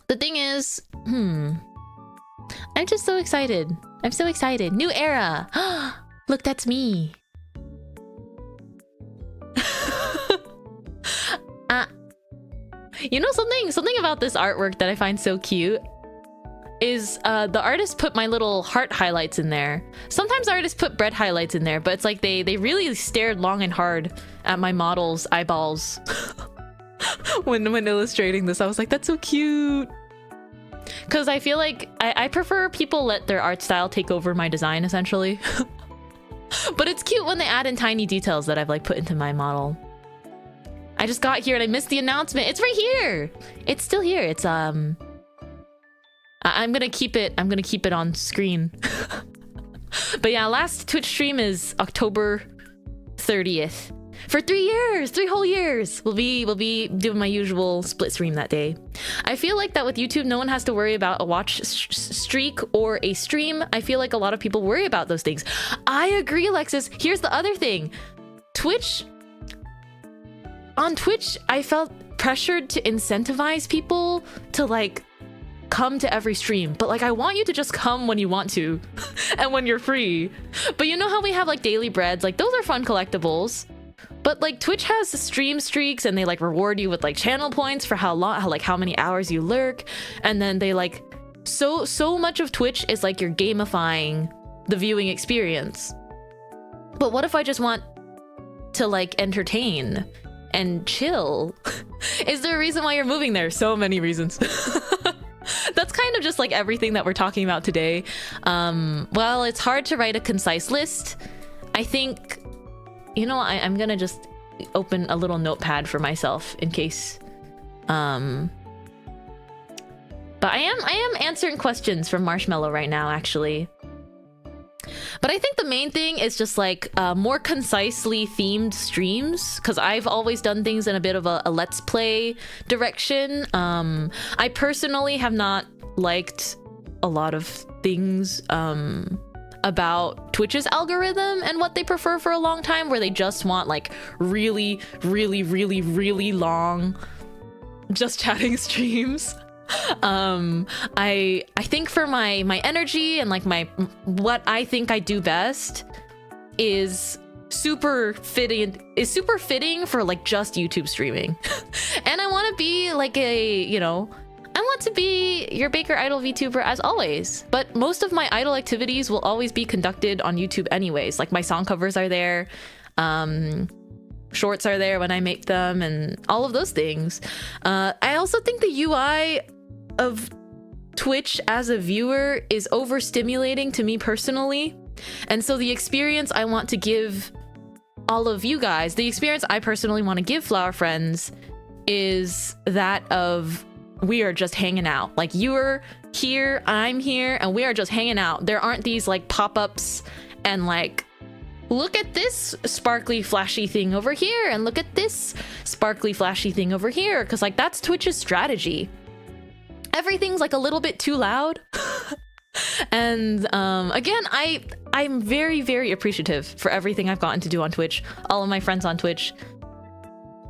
The thing is, I'm just so excited. I'm so excited. New era. Look, that's me. You know, something about this artwork that I find so cute is the artist put my little heart highlights in there. Sometimes artists put bread highlights in there, but it's like they really stared long and hard at my model's eyeballs when illustrating this. I was like, that's so cute. Because I feel like I prefer people let their art style take over my design, essentially. But it's cute when they add in tiny details that I've like put into my model. I just got here and I missed the announcement. It's right here. It's still here. It's I'm gonna keep it on screen. But yeah, last Twitch stream is October 30th. For 3 years, 3 whole years. We'll be doing my usual split stream that day. I feel like that with YouTube, no one has to worry about a watch streak or a stream. I feel like a lot of people worry about those things. I agree, Alexis. Here's the other thing. On Twitch, I felt pressured to incentivize people to like come to every stream, but like I want you to just come when you want to and when you're free. But you know how we have like daily breads, like those are fun collectibles. But like Twitch has stream streaks and they like reward you with like channel points for how many hours you lurk, and then they like so much of Twitch is like you're gamifying the viewing experience. But what if I just want to like entertain and chill? Is there a reason why you're moving there? So many reasons. That's kind of just like everything that we're talking about today. Well, it's hard to write a concise list. I think, you know, I'm gonna just open a little notepad for myself in case. But I am answering questions from Marshmallow right now, actually. But I think the main thing is just like more concisely themed streams, because I've always done things in a bit of a let's play direction. I personally have not liked a lot of things about Twitch's algorithm and what they prefer for a long time, where they just want like really long just chatting streams. I think for my energy and like what I think I do best is super fitting for like just YouTube streaming. And I want to be like I want to be your Baker Idol VTuber as always, but most of my idol activities will always be conducted on YouTube anyways. Like my song covers are there, shorts are there when I make them, and all of those things. I also think the UI of Twitch as a viewer is overstimulating to me personally, and so the experience I want to give all of you guys, the experience I personally want to give Flower Friends, is that of we are just hanging out. Like you're here, I'm here, and we are just hanging out. There aren't these like pop-ups and like, look at this sparkly flashy thing over here and look at this sparkly flashy thing over here, because like that's Twitch's strategy. Everything's like a little bit too loud. And again, I'm very appreciative for everything I've gotten to do on Twitch, all of my friends on Twitch.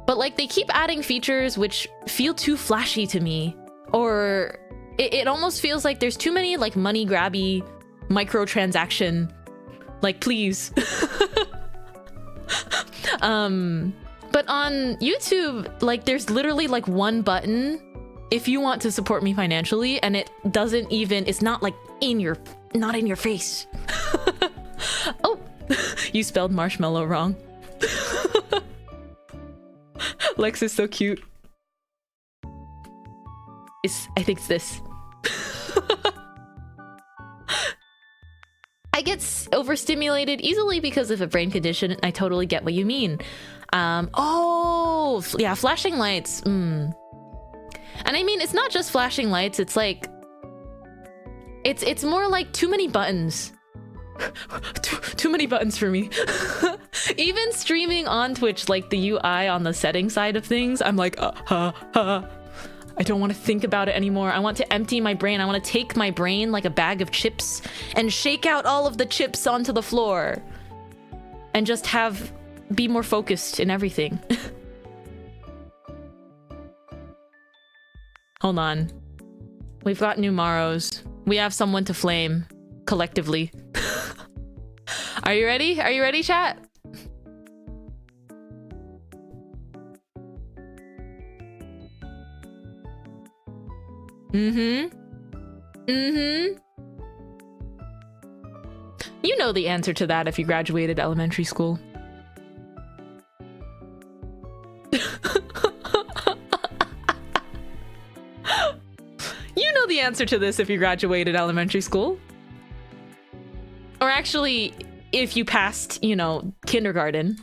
But like they keep adding features which feel too flashy to me, or it almost feels like there's too many like money grabby microtransaction, like please. But on YouTube, like there's literally like one button if you want to support me financially, and it doesn't even, it's not like not in your face. Oh, you spelled marshmallow wrong. Lex is so cute. I think it's this. overstimulated easily because of a brain condition. I totally get what you mean. Oh, yeah, flashing lights. And I mean, it's not just flashing lights. It's like, it's more like too many buttons. too many buttons for me. Even streaming on Twitch, like the UI on the setting side of things, I'm like, I don't want to think about it anymore. I want to empty my brain. I want to take my brain like a bag of chips and shake out all of the chips onto the floor and just be more focused in everything. Hold on. We've got new Maros. We have someone to flame collectively. Are you ready? Are you ready, chat? You know the answer to that if you graduated elementary school. You know the answer to this if you graduated elementary school. Or actually, if you passed, you know, kindergarten.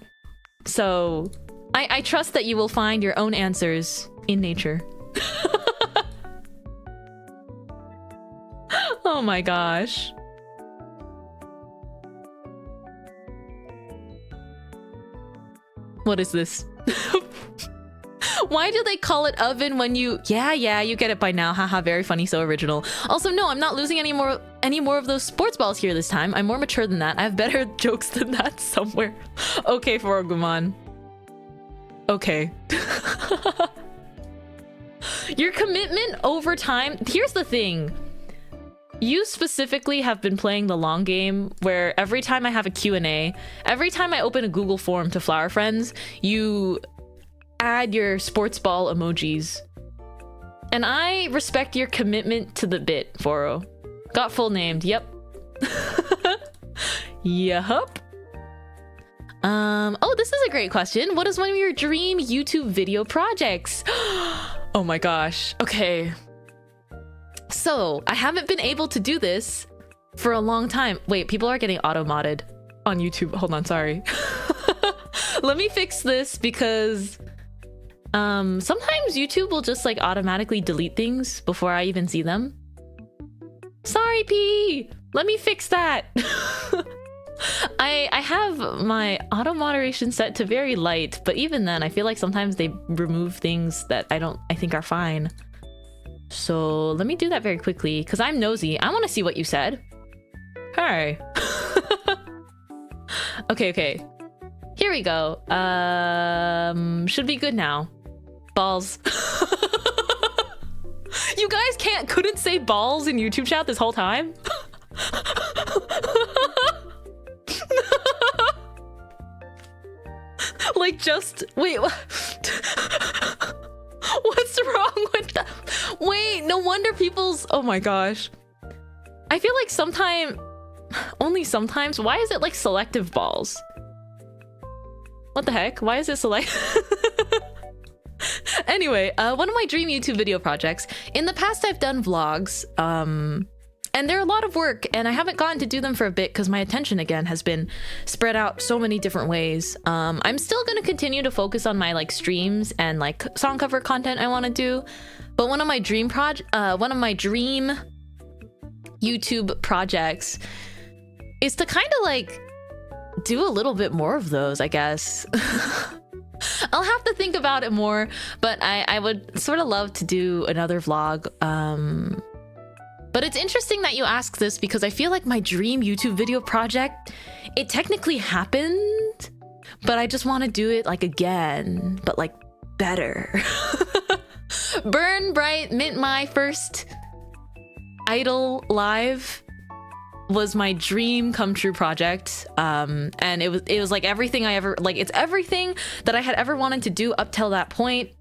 So, I trust that you will find your own answers in nature. Oh my gosh. What is this? Why do they call it oven when you... Yeah, you get it by now. Haha, very funny, so original. Also, no, I'm not losing any more of those sports balls here this time. I'm more mature than that. I have better jokes than that somewhere. Okay, Foroguman. Okay. Your commitment over time... Here's the thing. You specifically have been playing the long game where every time I have a Q&A, every time I open a Google form to Flower Friends, you add your sports ball emojis. And I respect your commitment to the bit, Foro. Got full named, yep. Yup. Oh, this is a great question. What is one of your dream YouTube video projects? Oh my gosh. Okay. So, I haven't been able to do this for a long time. Wait, people are getting auto-modded on YouTube. Hold on, sorry. Let me fix this because sometimes YouTube will just like automatically delete things before I even see them. Sorry, P! Let me fix that! I have my auto moderation set to very light, but even then I feel like sometimes they remove things that I think are fine. So let me do that very quickly because I'm nosy. I want to see what you said. Hi. Okay. Here we go. Should be good now. Balls. You guys couldn't say balls in YouTube chat this whole time? Like just wait, what's wrong with that? Wait, no wonder people's... Oh my gosh. I feel like only sometimes, why is it like selective balls? What the heck? Why is it select? Anyway, one of my dream YouTube video projects. In the past, I've done vlogs, and they're a lot of work, and I haven't gotten to do them for a bit because my attention again has been spread out so many different ways. I'm still gonna continue to focus on my like streams and like song cover content I want to do, but one of my dream YouTube projects is to kind of like do a little bit more of those, I guess. I'll have to think about it more, but I would sort of love to do another vlog. But it's interesting that you ask this because I feel like my dream YouTube video project, it technically happened, but I just want to do it like again, but like better. Burn Bright Mintmai first idol live was my dream come true project, and it was like everything it's everything that I had ever wanted to do up till that point.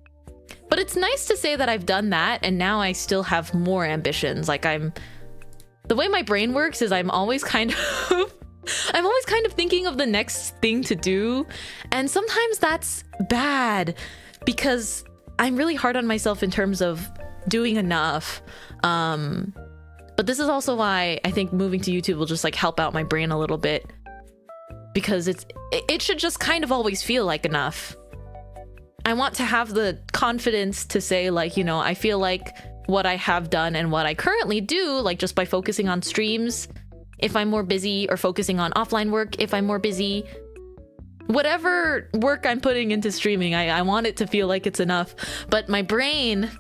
But it's nice to say that I've done that and now I still have more ambitions. Like the way my brain works is I'm always kind of thinking of the next thing to do, and sometimes that's bad because I'm really hard on myself in terms of doing enough. But this is also why I think moving to YouTube will just like help out my brain a little bit, because it should just kind of always feel like enough. I want to have the confidence to say, like, you know, I feel like what I have done and what I currently do, like just by focusing on streams if I'm more busy, or focusing on offline work if I'm more busy, whatever work I'm putting into streaming, I want it to feel like it's enough. But my brain,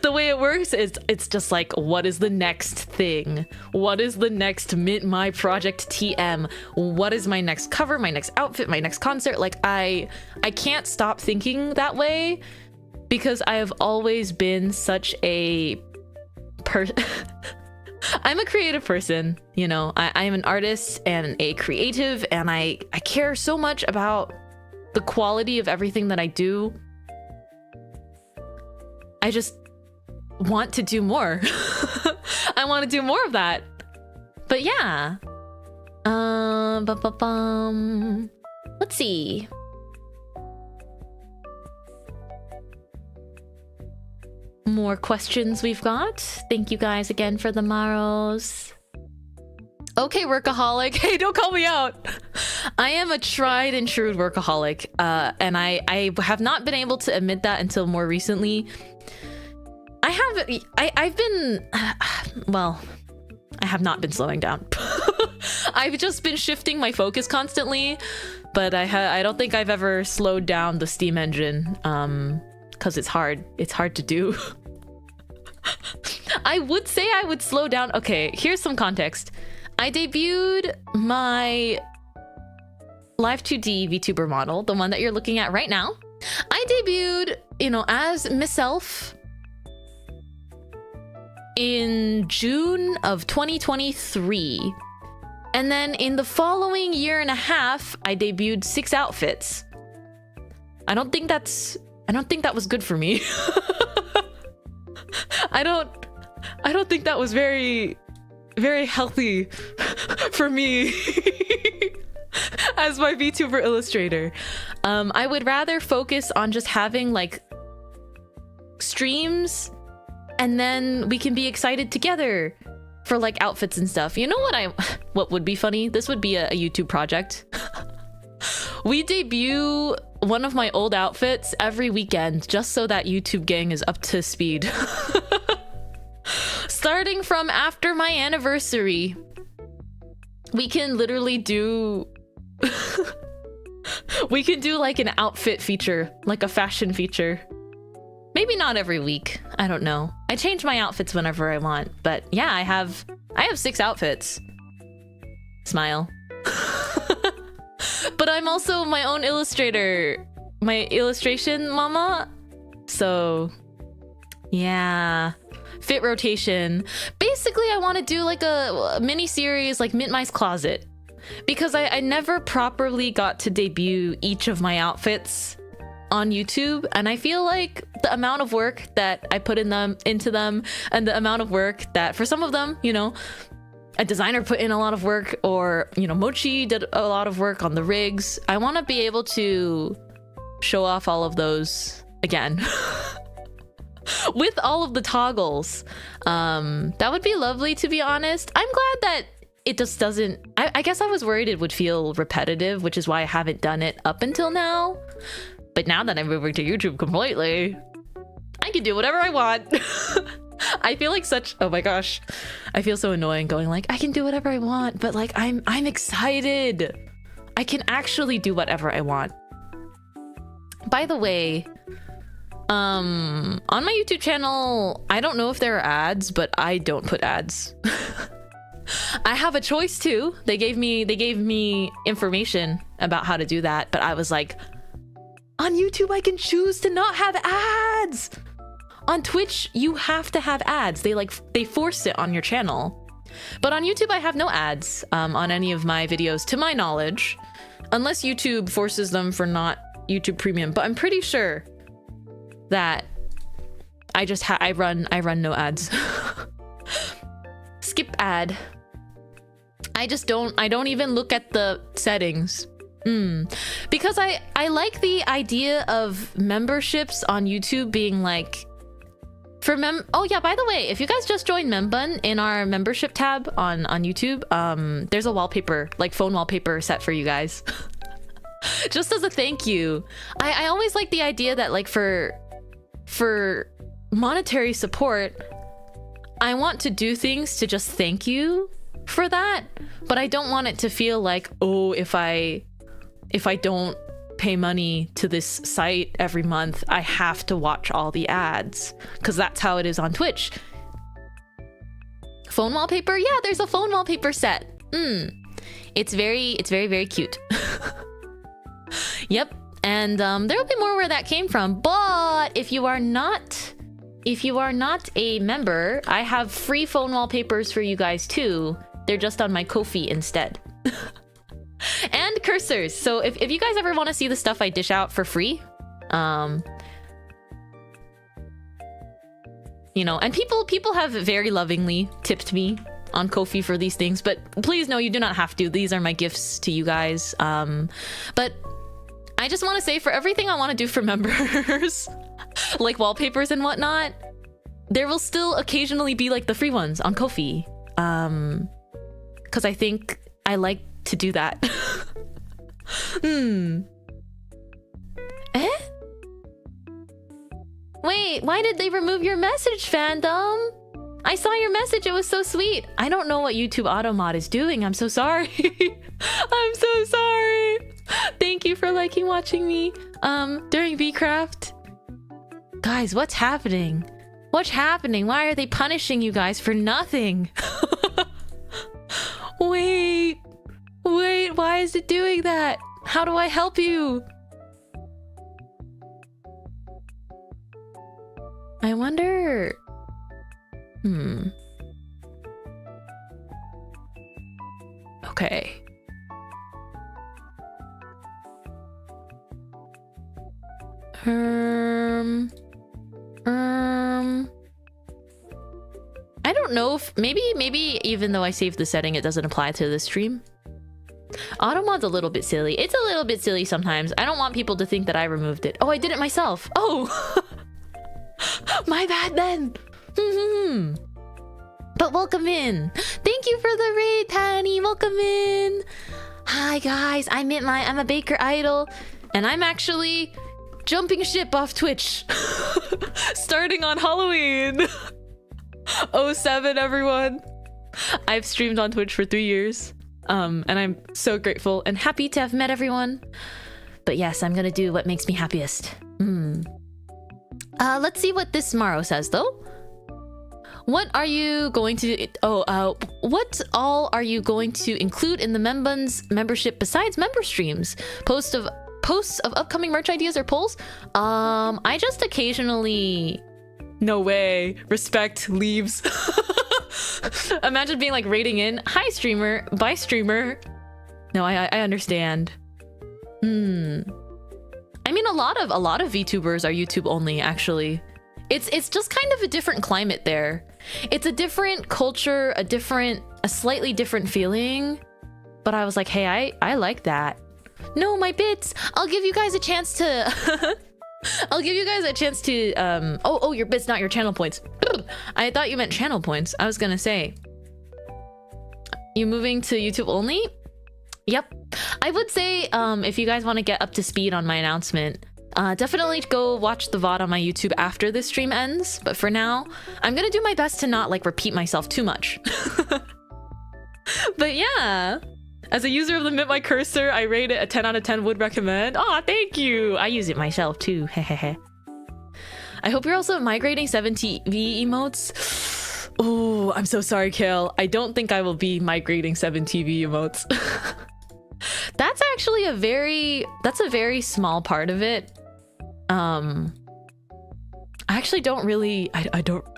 the way it works is it's just like, what is the next thing? What is the next Mintmai project TM? What is my next cover, my next outfit, my next concert? Like I can't stop thinking that way, because I have always been such a I'm a creative person, you know. I'm an artist and a creative, and I care so much about the quality of everything that I do. I just want to do more. I want to do more of that. But yeah. Let's see. More questions we've got. Thank you guys again for the Maros. Okay, workaholic. Hey, don't call me out. I am a tried and true workaholic, and I have not been able to admit that until more recently. I've been, well, I have not been slowing down. I've just been shifting my focus constantly, but I don't think I've ever slowed down the steam engine, because it's hard to do. I would say I would slow down. Okay, here's some context. I debuted my Live 2D VTuber model, the one that you're looking at right now. I debuted, you know, as myself in June of 2023. And then in the following year and a half, I debuted 6 outfits. I don't think that was good for me. I don't think that was very healthy for me as my VTuber illustrator. I would rather focus on just having like streams, and then we can be excited together for like outfits and stuff. You know what would be funny? This would be a YouTube project. We debut one of my old outfits every weekend, just so that YouTube gang is up to speed. Starting from after my anniversary, we can literally do we can do like an outfit feature, like a fashion feature. Maybe not every week, I don't know. I change my outfits whenever I want, but yeah, I have 6 outfits. Smile. But I'm also my own illustrator, my illustration mama. So yeah, fit rotation. Basically, I want to do like a mini series like Mintmai's Closet, because I never properly got to debut each of my outfits on YouTube, and I feel like the amount of work that I put into them, and the amount of work that for some of them, you know, a designer put in a lot of work, or, you know, Mochi did a lot of work on the rigs. I want to be able to show off all of those again. With all of the toggles. That would be lovely, to be honest. I'm glad that it just doesn't... I guess I was worried it would feel repetitive, which is why I haven't done it up until now. But now that I'm moving to YouTube completely, I can do whatever I want. I feel like such... Oh my gosh. I feel so annoying going like, I can do whatever I want, but like, I'm excited. I can actually do whatever I want. By the way, on my YouTube channel, I don't know if there are ads, but I don't put ads. I have a choice too. They gave me information about how to do that, but I was like, on YouTube I can choose to not have ads. On Twitch you have to have ads. They force it on your channel. But on YouTube I have no ads on any of my videos, to my knowledge, unless YouTube forces them for not YouTube Premium. But I'm pretty sure that I run no ads. Skip ad. I don't even look at the settings. Because I like the idea of memberships on YouTube being like Oh yeah, by the way, if you guys just joined Membun in our membership tab on YouTube, there's a wallpaper, like phone wallpaper set for you guys. Just as a thank you. I always like the idea that like for monetary support, I want to do things to just thank you for that, but I don't want it to feel like, oh, if I don't pay money to this site every month, I have to watch all the ads, because that's how it is on Twitch. Phone wallpaper? Yeah, there's a phone wallpaper set. It's very cute. Yep. And there'll be more where that came from, but if you are not a member, I have free phone wallpapers for you guys too. They're just on my Ko-fi instead. And cursors. So if you guys ever want to see the stuff I dish out for free, you know, and people have very lovingly tipped me on Ko-fi for these things, but please know you do not have to. These are my gifts to you guys. But I just want to say, for everything I want to do for members, like wallpapers and whatnot, there will still occasionally be like the free ones on Ko-fi. Because I think I like to do that. Eh? Wait, why did they remove your message, fandom? I saw your message, it was so sweet. I don't know what YouTube Automod is doing, I'm so sorry. I'm so sorry. Thank you for liking watching me during VCraft. Guys, what's happening? What's happening? Why are they punishing you guys for nothing? Wait, why is it doing that? How do I help you? I wonder... Okay. I don't know if maybe even though I saved the setting, it doesn't apply to this stream. Automod's a little bit silly. It's a little bit silly sometimes. I don't want people to think that I removed it. Oh, I did it myself. Oh, my bad then. But welcome in. Thank you for the raid, Tanny. Welcome in. Hi guys, I'm Mintmai. I'm a Baker Idol, and I'm actually jumping ship off Twitch starting on Halloween. 07, everyone. I've streamed on Twitch for 3 years, and I'm so grateful and happy to have met everyone. But yes, I'm gonna do what makes me happiest. Let's see what this Smaro says though. What are you going to... what all are you going to include in the Membun's membership besides member streams? Posts of upcoming merch ideas or polls? I just occasionally... No way. Respect leaves. Imagine being like rating in. Hi streamer. Bye streamer. No, I understand. I mean, a lot of VTubers are YouTube only, actually. It's just kind of a different climate there. It's a different culture, a slightly different feeling. But I was like, hey, I like that. No, my bits. I'll give you guys a chance to... I'll give you guys a chance to... Oh, your bits, not your channel points. I thought you meant channel points. I was gonna say. You moving to YouTube only? Yep. I would say, if you guys want to get up to speed on my announcement, definitely go watch the VOD on my YouTube after this stream ends. But for now, I'm gonna do my best to not like repeat myself too much. But yeah, as a user of the Mintmai cursor, I rate it a 10 out of 10 would recommend. Aw, thank you. I use it myself too. Hehehe. I hope you're also migrating 7 TV emotes. Oh, I'm so sorry, Kale. I don't think I will be migrating 7 TV emotes. That's actually a very small part of it. I actually don't really I don't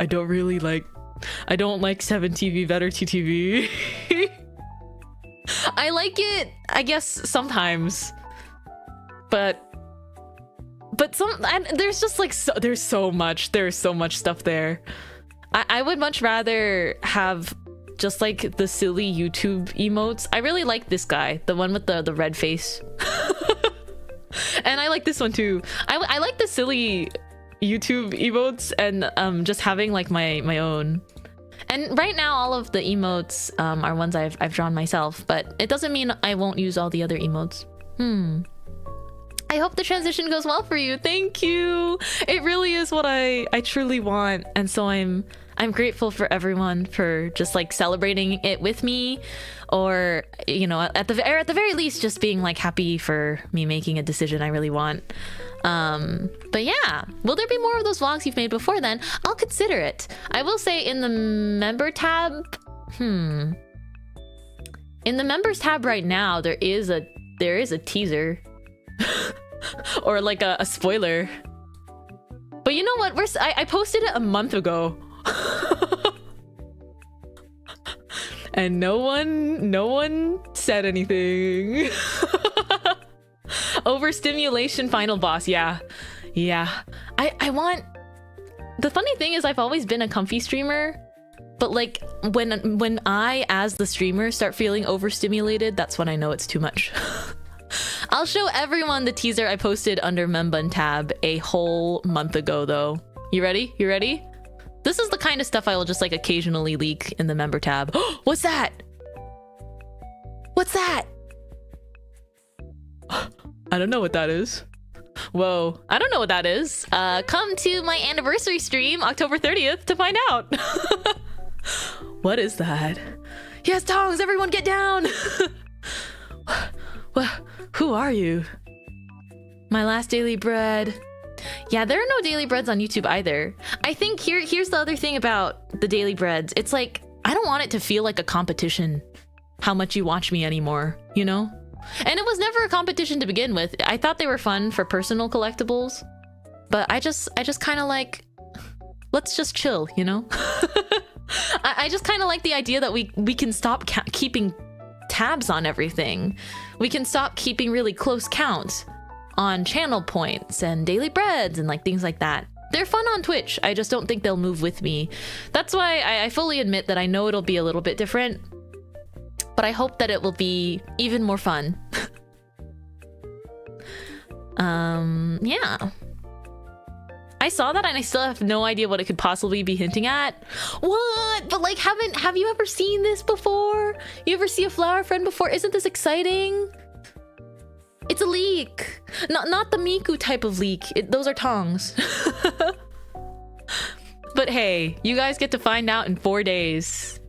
like 7TV better TTV. I like it, I guess, sometimes, but there's just like there's so much stuff there. I would much rather have just like the silly YouTube emotes. I really like this guy, the one with the red face. And I like this one too. I like the silly YouTube emotes and just having like my own. And right now all of the emotes are ones I've drawn myself, but it doesn't mean I won't use all the other emotes. I hope the transition goes well for you. Thank you. It really is what I truly want, and so I'm grateful for everyone for just like celebrating it with me, or you know, at the very least just being like happy for me making a decision I really want. But yeah, will there be more of those vlogs you've made before then? I'll consider it. I will say in the member tab, in the members tab right now there is a teaser or like a spoiler. But you know what? I posted it a month ago. And no one said anything. Overstimulation final boss. Yeah. I want... The funny thing is I've always been a comfy streamer, but like when I as the streamer start feeling overstimulated, that's when I know it's too much. I'll show everyone the teaser I posted under Membun tab a whole month ago though. You ready? This is the kind of stuff I will just like occasionally leak in the member tab. What's that? What's that? I don't know what that is. Whoa, I don't know what that is. Come to my anniversary stream, October 30th, to find out. What is that? Yes, tongs, everyone get down. Who are you? My last daily bread. Yeah, there are no daily breads on YouTube either. I think here's the other thing about the daily breads. It's like, I don't want it to feel like a competition, how much you watch me anymore, you know? And it was never a competition to begin with. I thought they were fun for personal collectibles, but I just kind of like, let's just chill, you know? I just kind of like the idea that we can stop keeping tabs on everything. We can stop keeping really close counts on channel points and daily breads and like things like that. They're fun on Twitch. I just don't think they'll move with me. That's why I fully admit that I know it'll be a little bit different, but I hope that it will be even more fun. Yeah. I saw that and I still have no idea what it could possibly be hinting at. What? But like, have you ever seen this before? You ever see a flower friend before? Isn't this exciting? It's a leak. Not the Miku type of leak. Those are tongs. But hey, you guys get to find out in 4 days.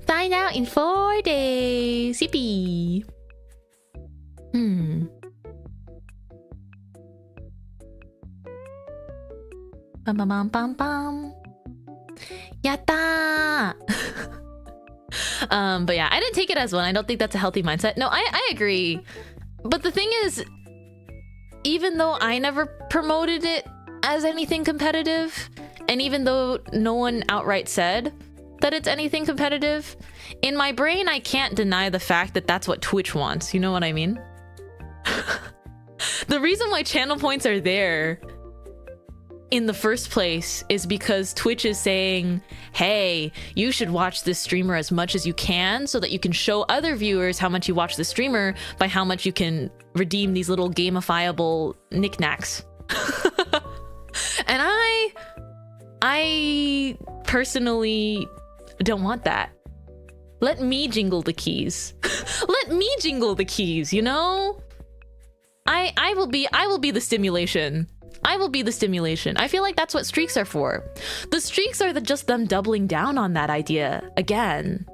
Find out in 4 days. Yippee. Bum bum bum bum bum. Yatta. But yeah, I didn't take it as one. I don't think that's a healthy mindset. No, I agree. But the thing is, even though I never promoted it as anything competitive, and even though no one outright said that it's anything competitive, in my brain I can't deny the fact that that's what Twitch wants. You know what I mean? The reason why channel points are there in the first place is because Twitch is saying, hey, you should watch this streamer as much as you can so that you can show other viewers how much you watch the streamer by how much you can redeem these little gamifiable knickknacks. And I personally don't want that. Let me jingle the keys. Let me jingle the keys, you know? I will be the stimulation. I will be the stimulation. I feel like that's what streaks are for. The streaks are just them doubling down on that idea again.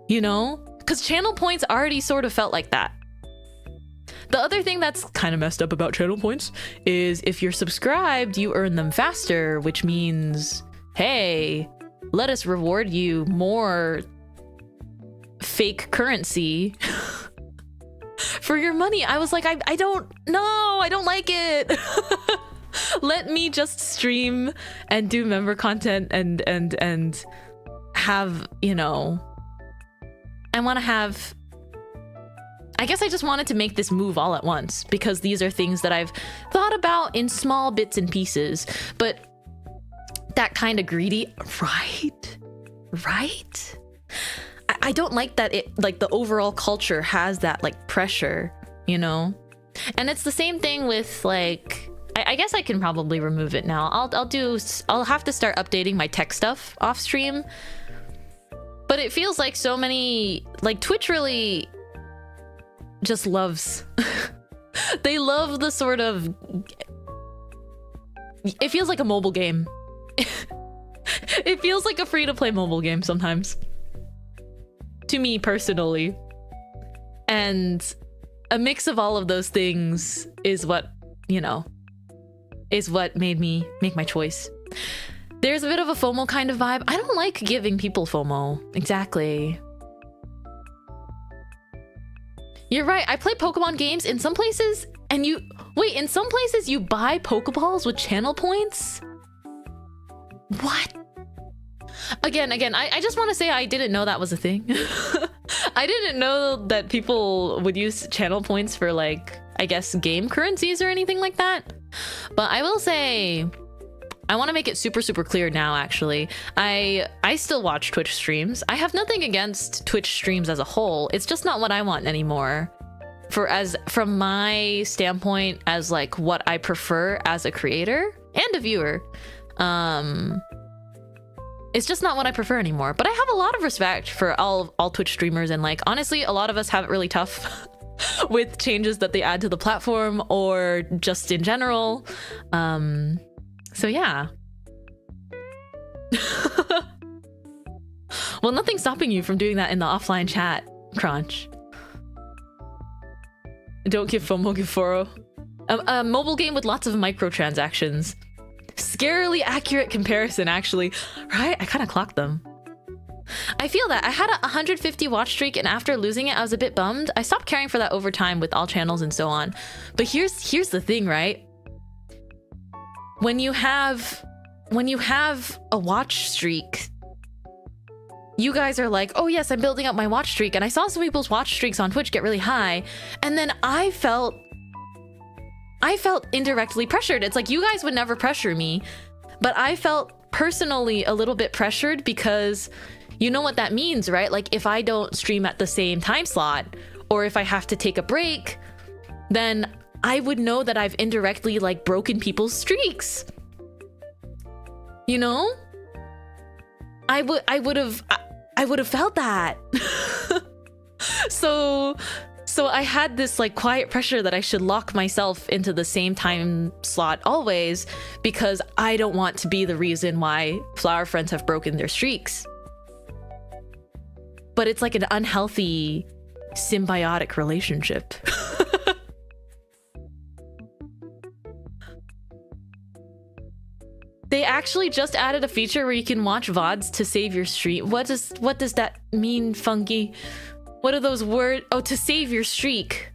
You know? Because channel points already sort of felt like that. The other thing that's kind of messed up about channel points is if you're subscribed, you earn them faster, which means, hey, let us reward you more fake currency for your money. I was like, I don't know. I don't like it. Let me just stream and do member content and have, you know, I guess I just wanted to make this move all at once because these are things that I've thought about in small bits and pieces, but that kind of greedy, right? I don't like that it, like, the overall culture has that like pressure, you know? And it's the same thing with like I guess I can probably remove it now. I'll have to start updating my tech stuff off stream. But it feels like so many, like Twitch really just loves, they love the sort of, it feels like a mobile game. It feels like a free-to-play mobile game sometimes. To me personally. And a mix of all of those things is what, you know, is what made me make my choice. There's a bit of a FOMO kind of vibe. I don't like giving people FOMO. Exactly. You're right. I play Pokemon games in some places and you... Wait, in some places you buy Pokeballs with channel points? What? Again, I just want to say I didn't know that was a thing. I didn't know that people would use channel points for, like, I guess game currencies or anything like that. But I will say, I want to make it super clear now, actually. I still watch Twitch streams. I have nothing against Twitch streams as a whole. It's just not what I want anymore. From my standpoint as like what I prefer as a creator and a viewer. It's just not what I prefer anymore. But I have a lot of respect for all Twitch streamers, and like honestly, a lot of us have it really tough with changes that they add to the platform or just in general. So yeah. Well, nothing's stopping you from doing that in the offline chat, Crunch. Don't give FOMO, give FORO. A mobile game with lots of microtransactions. Scarily accurate comparison, actually. Right? I kind of clocked them. I feel that. I had a 150 watch streak, and after losing it, I was a bit bummed. I stopped caring for that over time with all channels and so on. But here's the thing, right? When you have a watch streak, you guys are like, oh yes, I'm building up my watch streak, and I saw some people's watch streaks on Twitch get really high, and then I felt indirectly pressured. It's like, you guys would never pressure me, but I felt personally a little bit pressured because you know what that means, right? Like if I don't stream at the same time slot, or if I have to take a break, then I would know that I've indirectly like broken people's streaks. You know? I would have felt that. So I had this like quiet pressure that I should lock myself into the same time slot always, because I don't want to be the reason why flower friends have broken their streaks. But it's like an unhealthy symbiotic relationship. They actually just added a feature where you can watch VODs to save your streak. What does that mean, Funky? What are those words? Oh, to save your streak.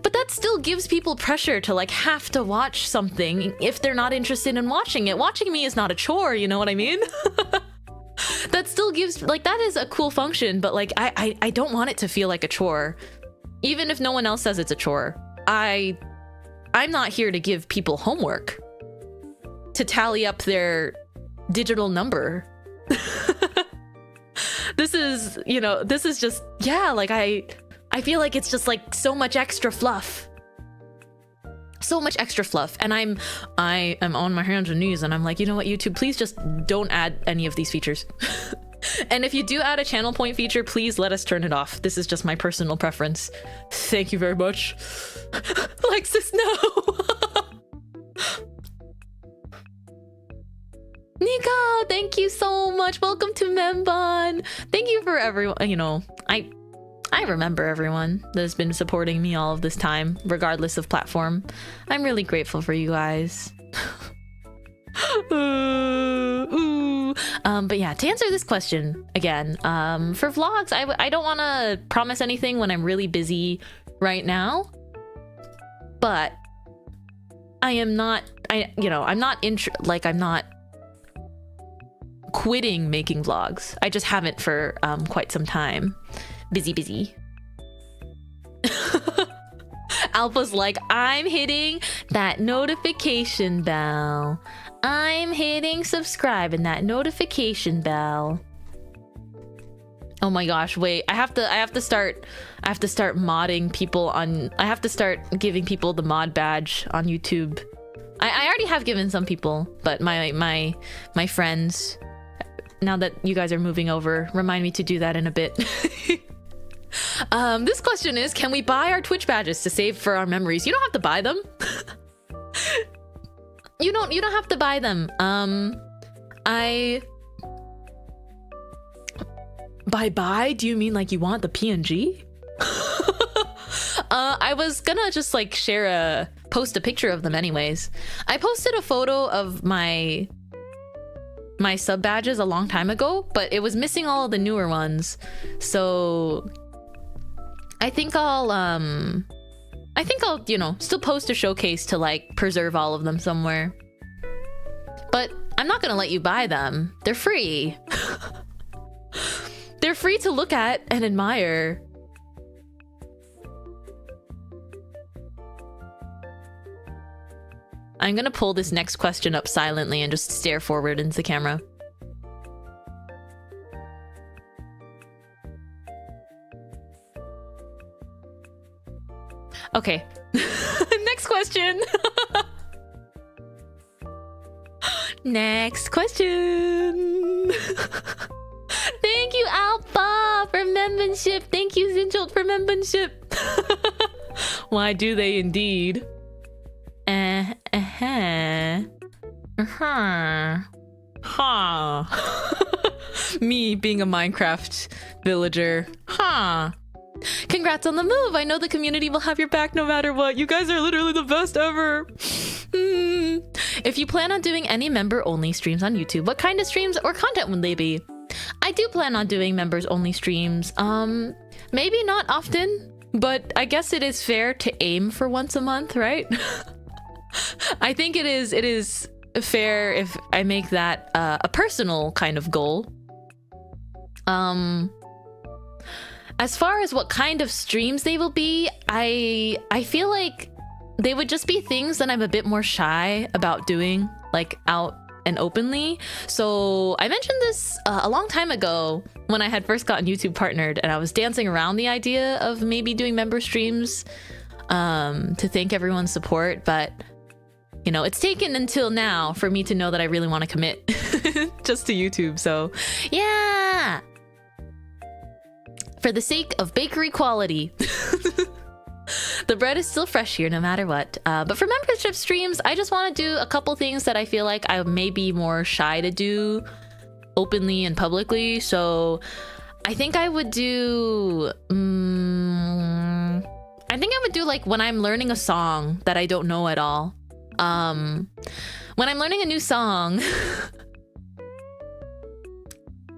But that still gives people pressure to like have to watch something if they're not interested in watching it. Watching me is not a chore, you know what I mean? That still gives, like, that is a cool function, but like I don't want it to feel like a chore. Even if no one else says it's a chore. I'm not here to give people homework to tally up their digital number. This is, you know, this is just, yeah, like I feel like it's just like so much extra fluff. So much extra fluff. And I am on my hands and knees and I'm like, you know what, YouTube, please just don't add any of these features. And if you do add a channel point feature, please let us turn it off. This is just my personal preference. Thank you very much. Lexus, no. Nika, thank you so much. Welcome to Membon. Thank you for everyone. You know, I remember everyone that has been supporting me all of this time, regardless of platform. I'm really grateful for you guys. But yeah, to answer this question again, for vlogs, I don't want to promise anything when I'm really busy right now. But I'm not quitting making vlogs. I just haven't for quite some time. Busy. Alpha's like, I'm hitting that notification bell. I'm hitting subscribe and that notification bell. Oh my gosh, wait. I have to start modding people on. I have to start giving people the mod badge on YouTube. I already have given some people, but my friends, now that you guys are moving over, remind me to do that in a bit. This question is, can we buy our Twitch badges to save for our memories? You don't have to buy them. You don't have to buy them. By buy, do you mean like you want the PNG? I was gonna just like post a picture of them anyways. I posted a photo of my sub badges a long time ago, but it was missing all of the newer ones. So I think I'll you know, still post a showcase to like preserve all of them somewhere. But I'm not gonna let you buy them. They're free. They're free to look at and admire. I'm gonna pull this next question up silently and just stare forward into the camera. Okay. Next question. Next question. Thank you, Alpha, for membership. Thank you, Zinjolt, for membership. Why do they indeed? Me being a Minecraft villager. Congrats on the move. I know the community will have your back no matter what. You guys are literally the best ever. If you plan on doing any member-only streams on YouTube, what kind of streams or content would they be? I do plan on doing members-only streams. Maybe not often, but I guess it is fair to aim for once a month, right? I think it is fair if I make that a personal kind of goal. As far as what kind of streams they will be, I feel like they would just be things that I'm a bit more shy about doing, like out and openly. So I mentioned this a long time ago when I had first gotten YouTube partnered, and I was dancing around the idea of maybe doing member streams to thank everyone's support, but you know, it's taken until now for me to know that I really want to commit just to YouTube. So yeah, for the sake of bakery quality. The bread is still fresh here no matter what. But for membership streams, I just want to do a couple things that I feel like I may be more shy to do openly and publicly. So I think I would do... I think I would do like when I'm learning a song that I don't know at all. When I'm learning a new song...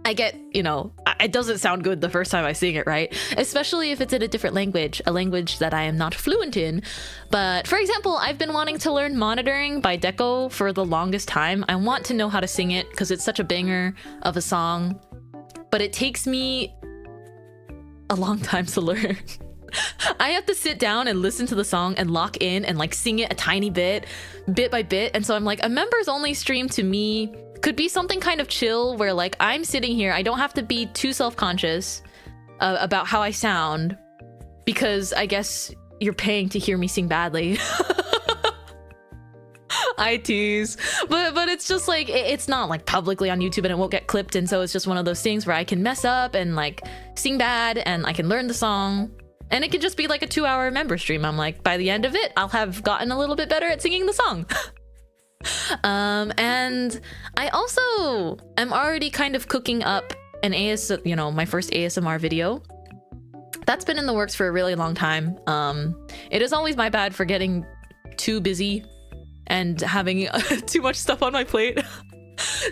I get, you know, it doesn't sound good the first time I sing it, right? Especially if it's in a different language, a language that I am not fluent in. But for example, I've been wanting to learn Monitoring by Deco for the longest time. I want to know how to sing it because it's such a banger of a song, but it takes me a long time to learn. I have to sit down and listen to the song and lock in and like sing it a tiny bit by bit. And so I'm like, a members only stream to me could be something kind of chill where like I'm sitting here, I don't have to be too self-conscious about how I sound, because I guess you're paying to hear me sing badly. I tease, but it's just like it's not like publicly on YouTube and it won't get clipped, and so it's just one of those things where I can mess up and like sing bad and I can learn the song, and it can just be like a 2-hour member stream. I'm like, by the end of it I'll have gotten a little bit better at singing the song. And I also am already kind of cooking up an my first ASMR video. That's been in the works for a really long time. It is always my bad for getting too busy and having too much stuff on my plate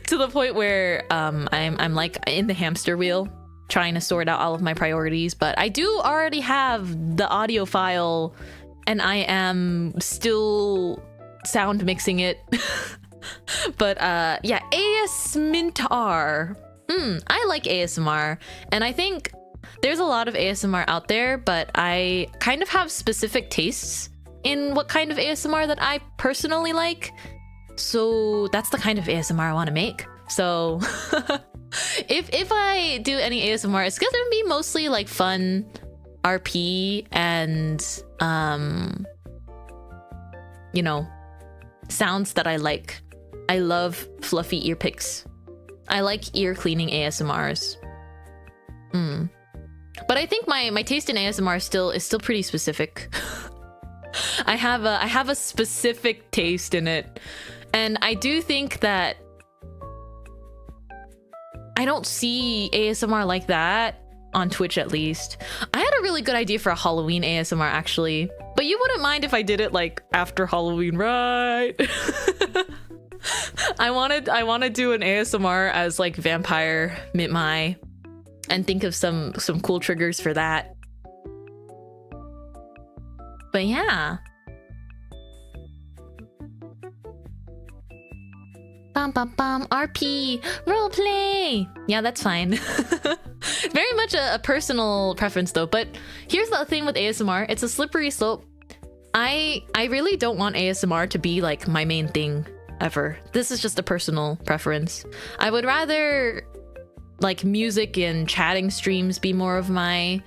to the point where I'm like in the hamster wheel trying to sort out all of my priorities. But I do already have the audio file and I am still sound mixing it. But yeah, ASMintR. I like ASMR, and I think there's a lot of ASMR out there, but I kind of have specific tastes in what kind of ASMR that I personally like. So that's the kind of ASMR I want to make. So If I do any ASMR, it's gonna be mostly like fun RP and you know, sounds that I like. I love fluffy ear picks. I like ear cleaning ASMRs. But I think my taste in ASMR is still pretty specific. I have a specific taste in it, and I do think that I don't see ASMR like that on Twitch, at least. I had a really good idea for a Halloween ASMR actually, but you wouldn't mind if I did it like after Halloween, right? I want to do an ASMR as like vampire Mintmai and think of some cool triggers for that. But yeah. Bum bum bum, RP, roleplay. Yeah, that's fine. Very much a personal preference though, but here's the thing with ASMR, it's a slippery slope. I really don't want ASMR to be like my main thing ever. This is just a personal preference. I would rather like music and chatting streams be more of my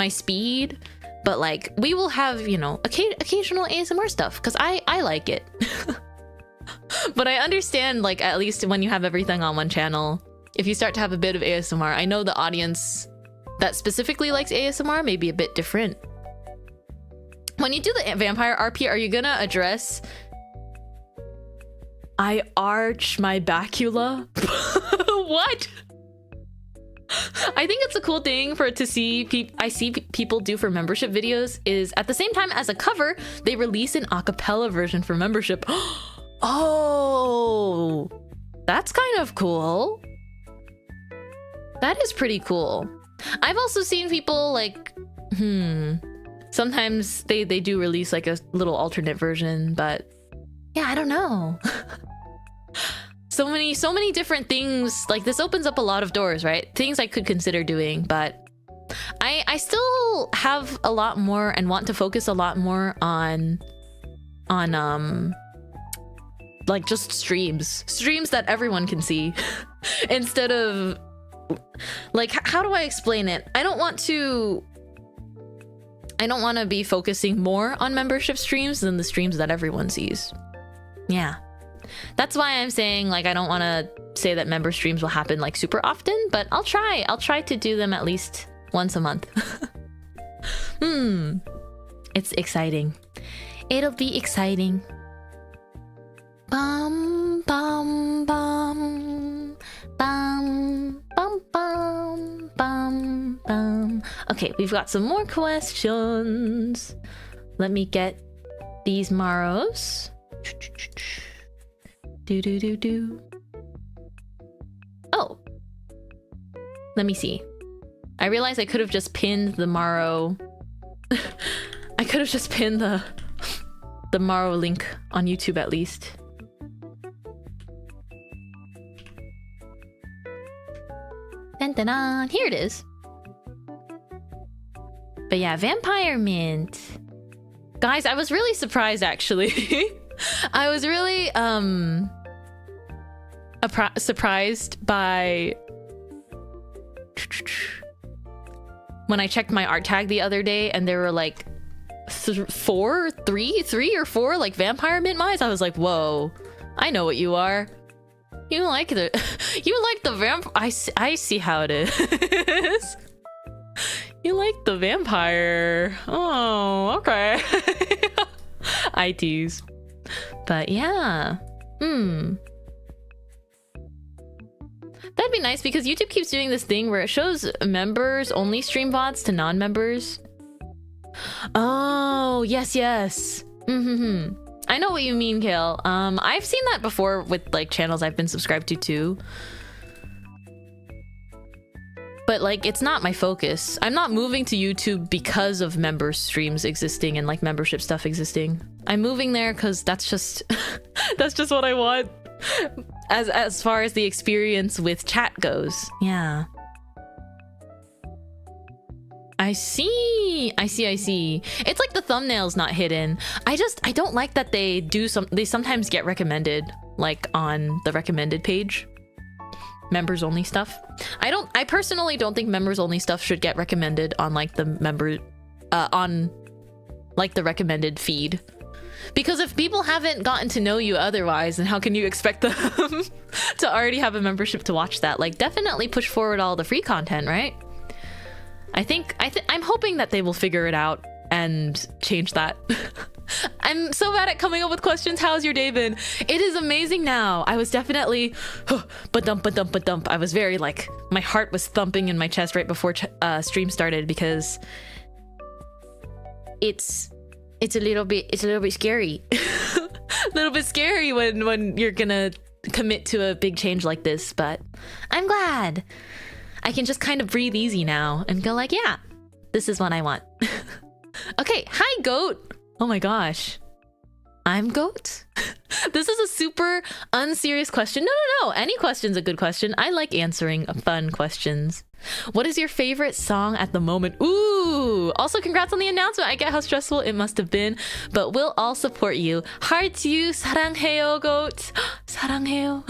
speed, but like we will have, you know, occasional ASMR stuff because I like it. But I understand, like, at least when you have everything on one channel, if you start to have a bit of ASMR, I know the audience that specifically likes ASMR may be a bit different. When you do the vampire RP, are you gonna address I arch my bacula? What? I think it's a cool thing to see I see people do for membership videos is at the same time as a cover, they release an a cappella version for membership. Oh, that's kind of cool. That is pretty cool. I've also seen people like, sometimes they do release like a little alternate version, but yeah, I don't know. So many different things. Like this opens up a lot of doors, right? Things I could consider doing, but I still have a lot more and want to focus a lot more on like just streams that everyone can see instead of like, how do I explain it? I don't want to be focusing more on membership streams than the streams that everyone sees. Yeah, that's why I'm saying like I don't want to say that member streams will happen like super often, but I'll try to do them at least once a month. It's exciting. It'll be exciting. Bum bum bum bum bum bum bum bum. Okay, we've got some more questions. Let me get these Maros. Do. Oh, let me see. I realized I could have just pinned the Maro. I could have just pinned the Maro link on YouTube at least. Dun, dun, dun. Here it is. But yeah, Vampire Mint. Guys, I was really surprised actually. I was really surprised by when I checked my art tag the other day and there were like three or four like Vampire Mintmais. I was like, whoa, I know what you are. You like the vamp. I see how it is. You like the vampire. Oh, okay. I tease. But yeah. That'd be nice because YouTube keeps doing this thing where it shows members only stream VODs to non-members. Oh, yes. I know what you mean, Kale. I've seen that before with like channels I've been subscribed to too. But like, it's not my focus. I'm not moving to YouTube because of member streams existing and like membership stuff existing. I'm moving there because that's just that's just what I want. As far as the experience with chat goes. Yeah. I see. It's like the thumbnail's not hidden. I don't like that they sometimes get recommended like on the recommended page. members only stuff. I personally don't think members only stuff should get recommended on like the on like the recommended feed, because if people haven't gotten to know you otherwise, then how can you expect them to already have a membership to watch that? Like, definitely push forward all the free content, right? I'm hoping that they will figure it out and change that. I'm so bad at coming up with questions. How's your day been? It is amazing now. I was definitely ba-dump. I was very like, my heart was thumping in my chest right before stream started, because it's a little bit scary. A little bit scary when you're gonna commit to a big change like this, but I'm glad I can just kind of breathe easy now and go like, yeah, this is what I want. Okay, hi Goat. Oh my gosh, I'm Goat. This is a super unserious question. No, any question's a good question. I like answering fun questions. What is your favorite song at the moment? Ooh, also congrats on the announcement. I get how stressful it must have been, but we'll all support you. Heart you, 사랑해요, Goat. 사랑해요.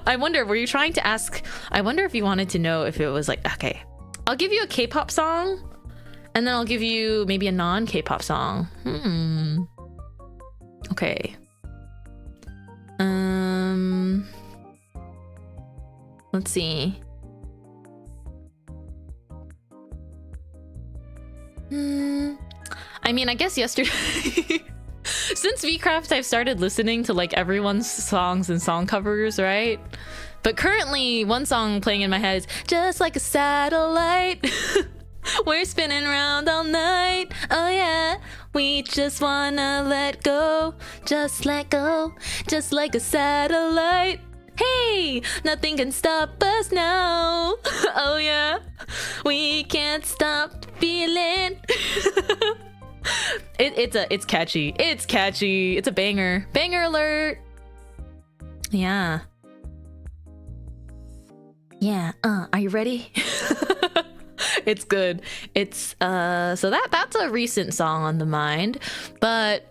I wonder, were you trying to ask, I wonder if you wanted to know if it was like, okay, I'll give you a K-pop song, and then I'll give you maybe a non-K-pop song. Okay. Let's see. I mean, I guess yesterday since VCraft, I've started listening to like everyone's songs and song covers, right? But currently one song playing in my head is Just Like a Satellite. We're spinning around all night. Oh yeah, we just wanna let go. Just let go, just like a satellite. Hey, nothing can stop us now. Oh yeah, we can't stop feeling. It's catchy. It's catchy. It's a banger. Banger alert. Yeah. Yeah. Are you ready? It's good. It's so that's a recent song on the mind, but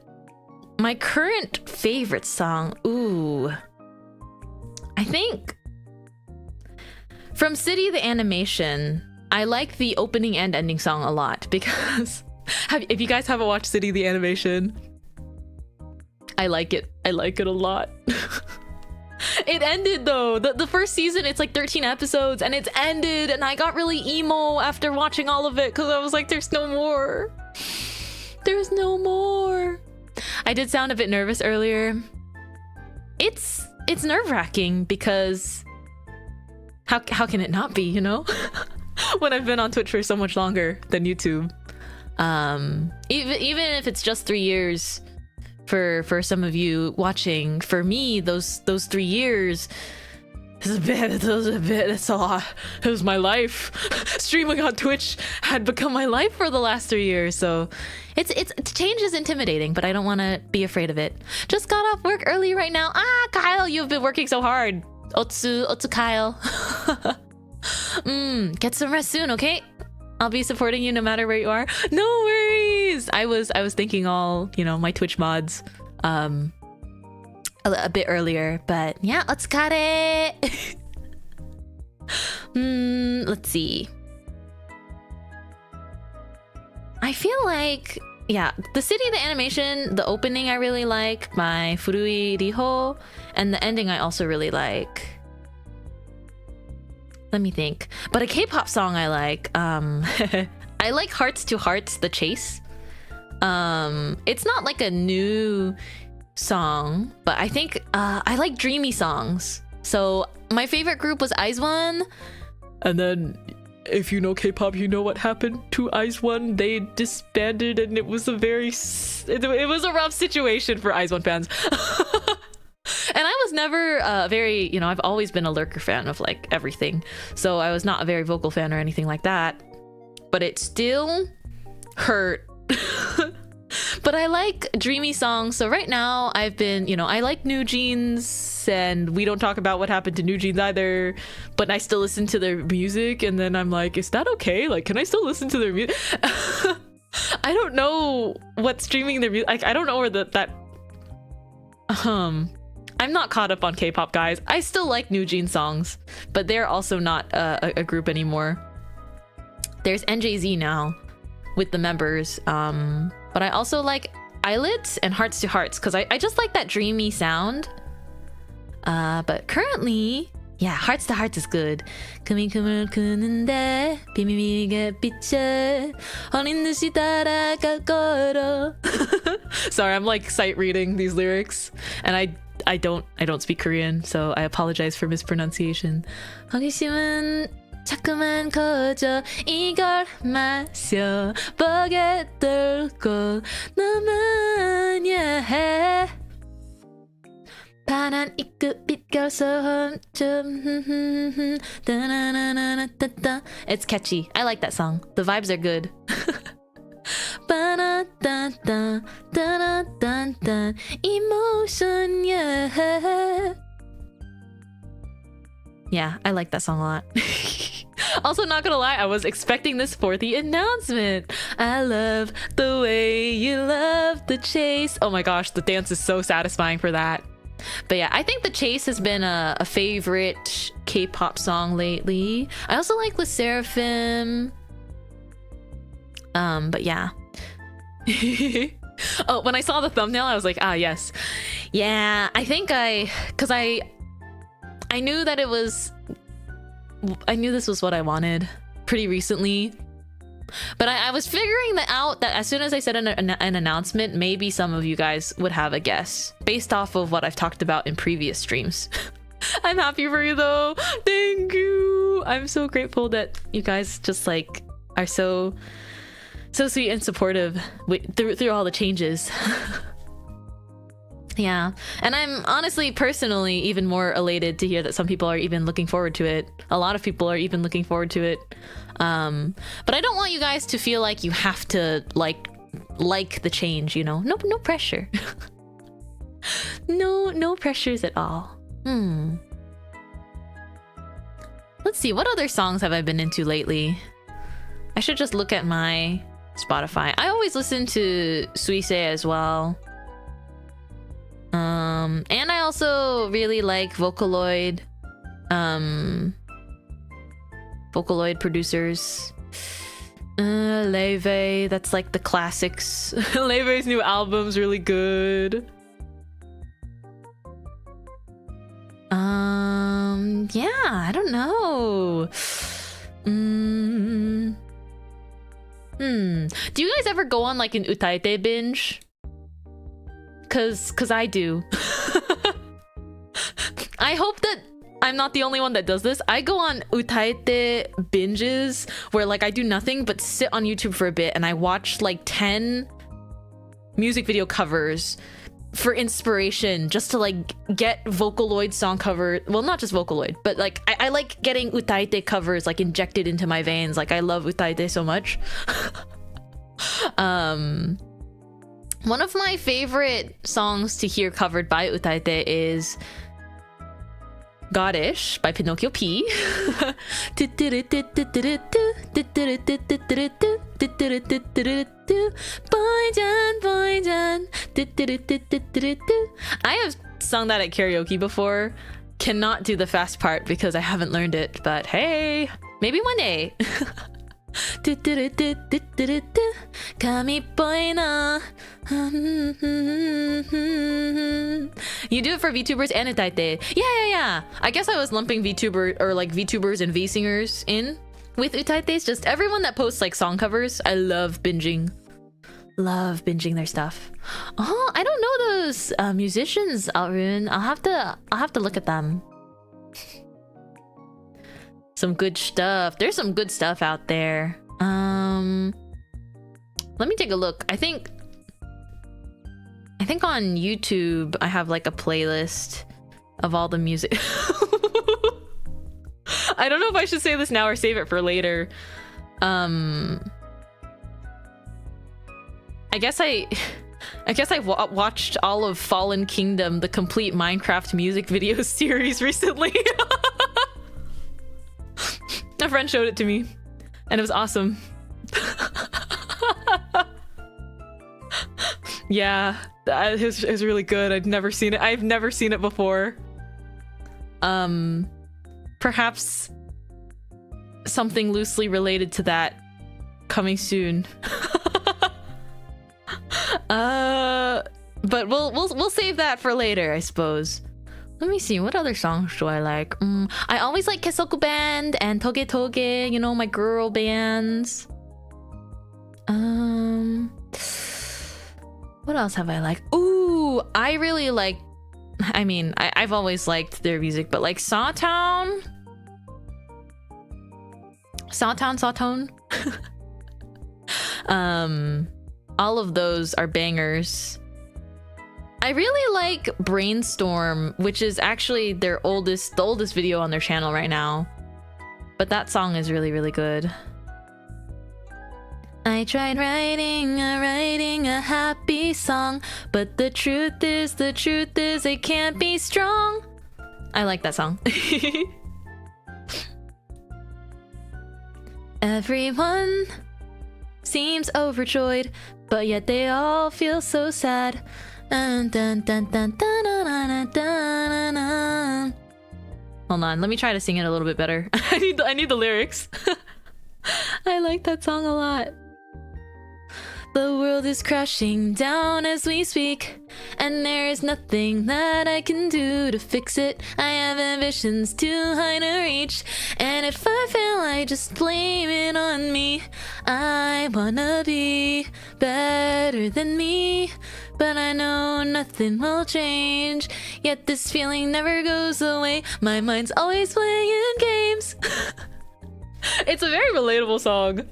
my current favorite song, ooh, I think from City the Animation, I like the opening and ending song a lot, because if you guys haven't watched City the Animation, I like it a lot. It ended though. The first season, it's like 13 episodes and it's ended, and I got really emo after watching all of it because I was like, there's no more. There's no more. I did sound a bit nervous earlier. It's nerve-wracking because how can it not be, you know? When I've been on Twitch for so much longer than YouTube. Even if it's just 3 years for some of you watching, for me those 3 years is a bit, it's a lot. It was my life. Streaming on Twitch had become my life for the last 3 years, so it's change is intimidating, but I don't want to be afraid of it. Just got off work early right now. Kyle, you've been working so hard. Otsu Kyle. Get some rest soon, okay? I'll be supporting you no matter where you are. No worries. I was thinking all, you know, my Twitch mods a bit earlier, but yeah, let's cut it. Let's see. I feel like, yeah, the City of the Animation, the opening I really like by Furui Riho, and the ending I also really like. Let me think. But a K-pop song I like. I like Hearts to Hearts, The Chase. It's not like a new song, but I think I like dreamy songs. So my favorite group was IZ*ONE. And then if you know K-pop, you know what happened to IZ*ONE. They disbanded, and it was a rough situation for IZ*ONE fans. And I was never very, you know, I've always been a lurker fan of like everything. So I was not a very vocal fan or anything like that. But it still hurt. But I like dreamy songs. So right now I've been, you know, I like New Jeans, and we don't talk about what happened to New Jeans either. But I still listen to their music, and then I'm like, is that okay? Like, can I still listen to their music? I don't know what's streaming their music. Like, I don't know where I'm not caught up on K-pop, guys. I still like New Jeans songs, but they're also not a group anymore. There's NJZ now with the members, but I also like Eyelets and Hearts to Hearts because I just like that dreamy sound. But currently, yeah, Hearts to Hearts is good. Sorry, I'm like sight reading these lyrics, and I don't speak Korean, so I apologize for mispronunciation. 호기심은 자꾸만 커져 이걸 마셔 보게 들고 너만야 해 파란 입구 빛깔서 좀 It's catchy. I like that song. The vibes are good. Emotion, yeah, I like that song a lot. Also, not gonna lie, I was expecting this for the announcement. I love the way you love the chase. Oh my gosh, the dance is so satisfying for that. But yeah, I think the chase has been a favorite K-pop song lately. I also like Le Seraphim. But yeah. Oh, when I saw the thumbnail, I was like, ah, yes. Yeah, I think because I knew that I knew this was what I wanted pretty recently. But I was figuring that out that as soon as I said an announcement, maybe some of you guys would have a guess based off of what I've talked about in previous streams. I'm happy for you though. Thank you. I'm so grateful that you guys just like are so sweet and supportive through all the changes. Yeah, and I'm honestly personally even more elated to hear that some people are even looking forward to it. A lot of people are even looking forward to it. But I don't want you guys to feel like you have to like the change, you know? No pressure. No pressures at all. Let's see, what other songs have I been into lately? I should just look at my Spotify. I always listen to Suise as well. And I also really like Vocaloid. Vocaloid producers. Leve, that's like the classics. Leve's new album's really good. Yeah, I don't know. Do you guys ever go on like an utaite binge? Cause I do. I hope that I'm not the only one that does this. I go on utaite binges where like I do nothing but sit on YouTube for a bit and I watch like 10 music video covers for inspiration, just to like get Vocaloid song cover. Well, not just Vocaloid, but like I like getting utaite covers like injected into my veins. Like I love utaite so much. One of my favorite songs to hear covered by utaite is Goddish by Pinocchio P. I have sung that at karaoke before. Cannot do the fast part because I haven't learned it, but hey, maybe one day. You do it for VTubers and utaite. Yeah. I guess I was lumping VTuber or like VTubers and V singers in with utaites. Just everyone that posts like song covers. I love binging. Love binging their stuff. Oh, I don't know those musicians, Alrun. I'll have to look at them. Some good stuff. There's some good stuff out there. Let me take a look. I think on YouTube I have like a playlist of all the music. I don't know if I should say this now or save it for later. I guess I watched all of Fallen Kingdom, the complete Minecraft music video series recently. A friend showed it to me, and it was awesome. Yeah, is really good. I've never seen it before. Perhaps something loosely related to that coming soon. But we'll save that for later, I suppose. Let me see, what other songs do I like? I always like Kesoku Band and Toge Toge, you know, my girl bands. What else have I liked? Ooh, I really like, I mean, I've always liked their music, but like Sawtone. All of those are bangers. I really like Brainstorm, which is actually the oldest video on their channel right now. But that song is really, really good. I tried writing a happy song, but the truth is it can't be strong. I like that song. Everyone seems overjoyed, but yet they all feel so sad. Dun, dun, dun, dun, dun, dun, dun, dun, dun. Hold on, let me try to sing it a little bit better. I need the lyrics. I like that song a lot. The world is crashing down as we speak, and there is nothing that I can do to fix it. I have ambitions too high to reach, and if I fail, I just blame it on me. I wanna be better than me, but I know nothing will change. Yet this feeling never goes away. My mind's always playing games. It's a very relatable song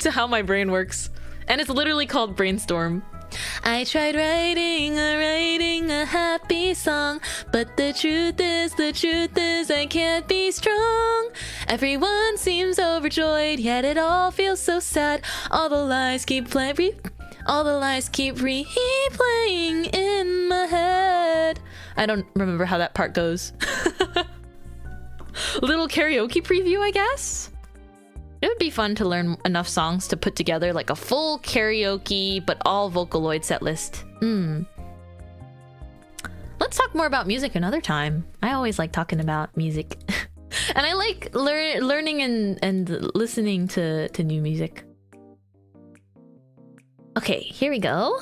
to how my brain works. And it's literally called Brainstorm. I tried writing a happy song, but the truth is I can't be strong. Everyone seems overjoyed, yet it all feels so sad. All the lies keep replaying in my head. I don't remember how that part goes. Little karaoke preview, I guess? It would be fun to learn enough songs to put together like a full karaoke, but all Vocaloid set list. Let's talk more about music another time. I always like talking about music. And I like learning and listening to new music. Okay, here we go.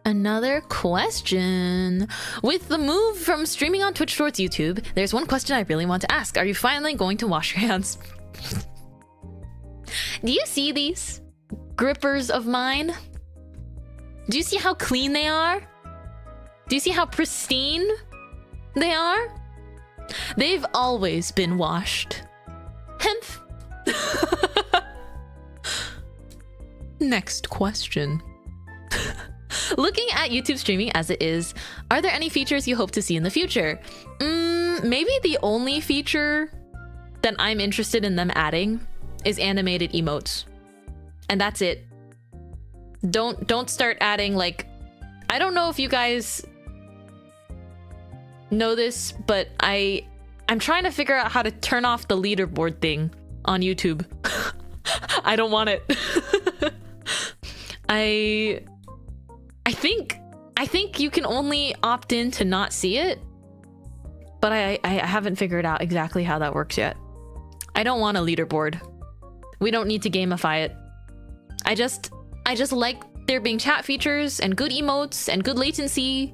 Another question. With the move from streaming on Twitch towards YouTube, there's one question I really want to ask. Are you finally going to wash your hands? Do you see these grippers of mine? Do you see how clean they are? Do you see how pristine they are? They've always been washed. Hemph. Next question. Looking at YouTube streaming as it is, are there any features you hope to see in the future? Maybe the only feature that I'm interested in them adding is animated emotes. And that's it. Don't start adding, like, I don't know if you guys know this, but I'm trying to figure out how to turn off the leaderboard thing on YouTube. I don't want it. I think you can only opt in to not see it, but I haven't figured out exactly how that works yet. I don't want a leaderboard. We don't need to gamify it. I just like there being chat features and good emotes and good latency.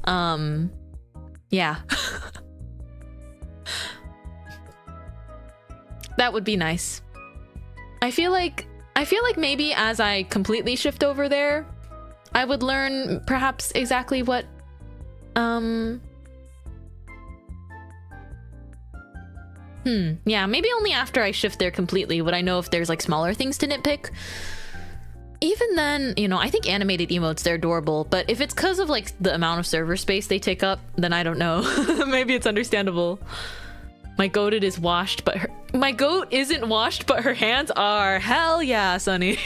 Yeah. That would be nice. I feel like maybe as I completely shift over there, I would learn perhaps exactly what yeah, maybe only after I shift there completely would I know if there's like smaller things to nitpick. Even then, you know, I think animated emotes, they're adorable, but if it's because of like the amount of server space they take up, then I don't know. Maybe it's understandable. My goated is washed, but my goat isn't washed, but her hands are. Hell yeah, Sonny.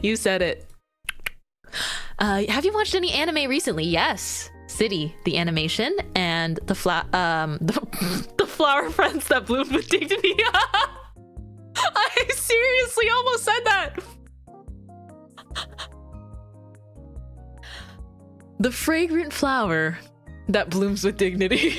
You said it. Have you watched any anime recently? Yes. City, the animation, and the flower friends that bloomed with dignity. I seriously almost said that. The fragrant flower that blooms with dignity.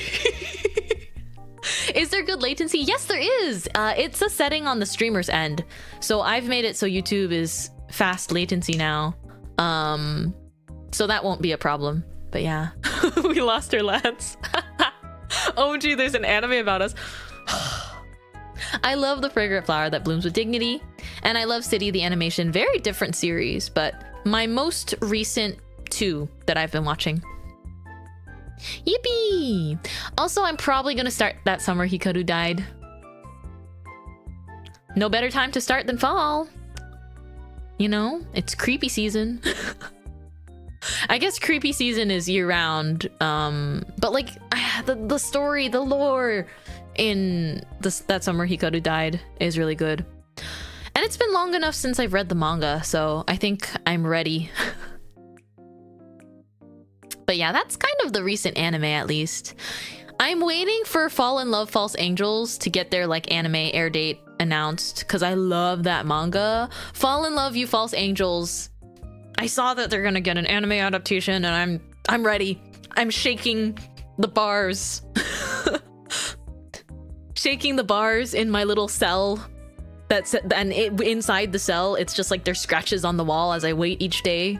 Is there good latency? Yes, there is. It's a setting on the streamer's end. So I've made it so YouTube is fast latency now. So that won't be a problem. But yeah, we lost our lads. Oh gee, there's an anime about us. I love the fragrant flower that blooms with dignity. And I love City, the animation. Very different series, but my most recent 2 that I've been watching. Yippee! Also, I'm probably gonna start that summer Hikaru died. No better time to start than fall. You know, it's creepy season. I guess creepy season is year-round, but like the story, the lore in that summer Hikaru died is really good. And it's been long enough since I've read the manga, so I think I'm ready. But yeah, that's kind of the recent anime, at least. I'm waiting for Fall in Love, False Angels to get their like anime air date announced, because I love that manga. Fall in Love, You False Angels. I saw that they're gonna get an anime adaptation, and I'm ready. I'm shaking the bars. Shaking the bars in my little cell. Inside the cell, it's just like there's scratches on the wall as I wait each day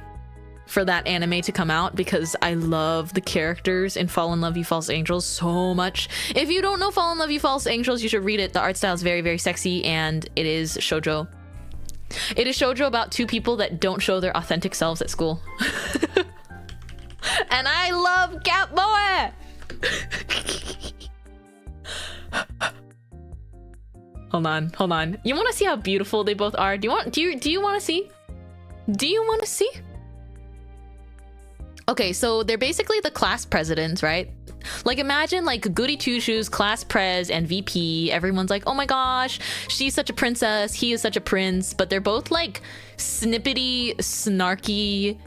for that anime to come out, because I love the characters in Fall in Love, You False Angels so much. If you don't know Fall in Love, You False Angels, you should read it. The art style is very, very sexy, and it is shoujo. It is shoujo about 2 people that don't show their authentic selves at school. And I love Gap Moe! Hold on. You want to see how beautiful they both are? Do you want to see? Do you want to see? Okay, so they're basically the class presidents, right? Like imagine like Goody Two Shoes, class pres, and VP. Everyone's like, oh my gosh, she's such a princess, he is such a prince. But they're both like snippety, snarky,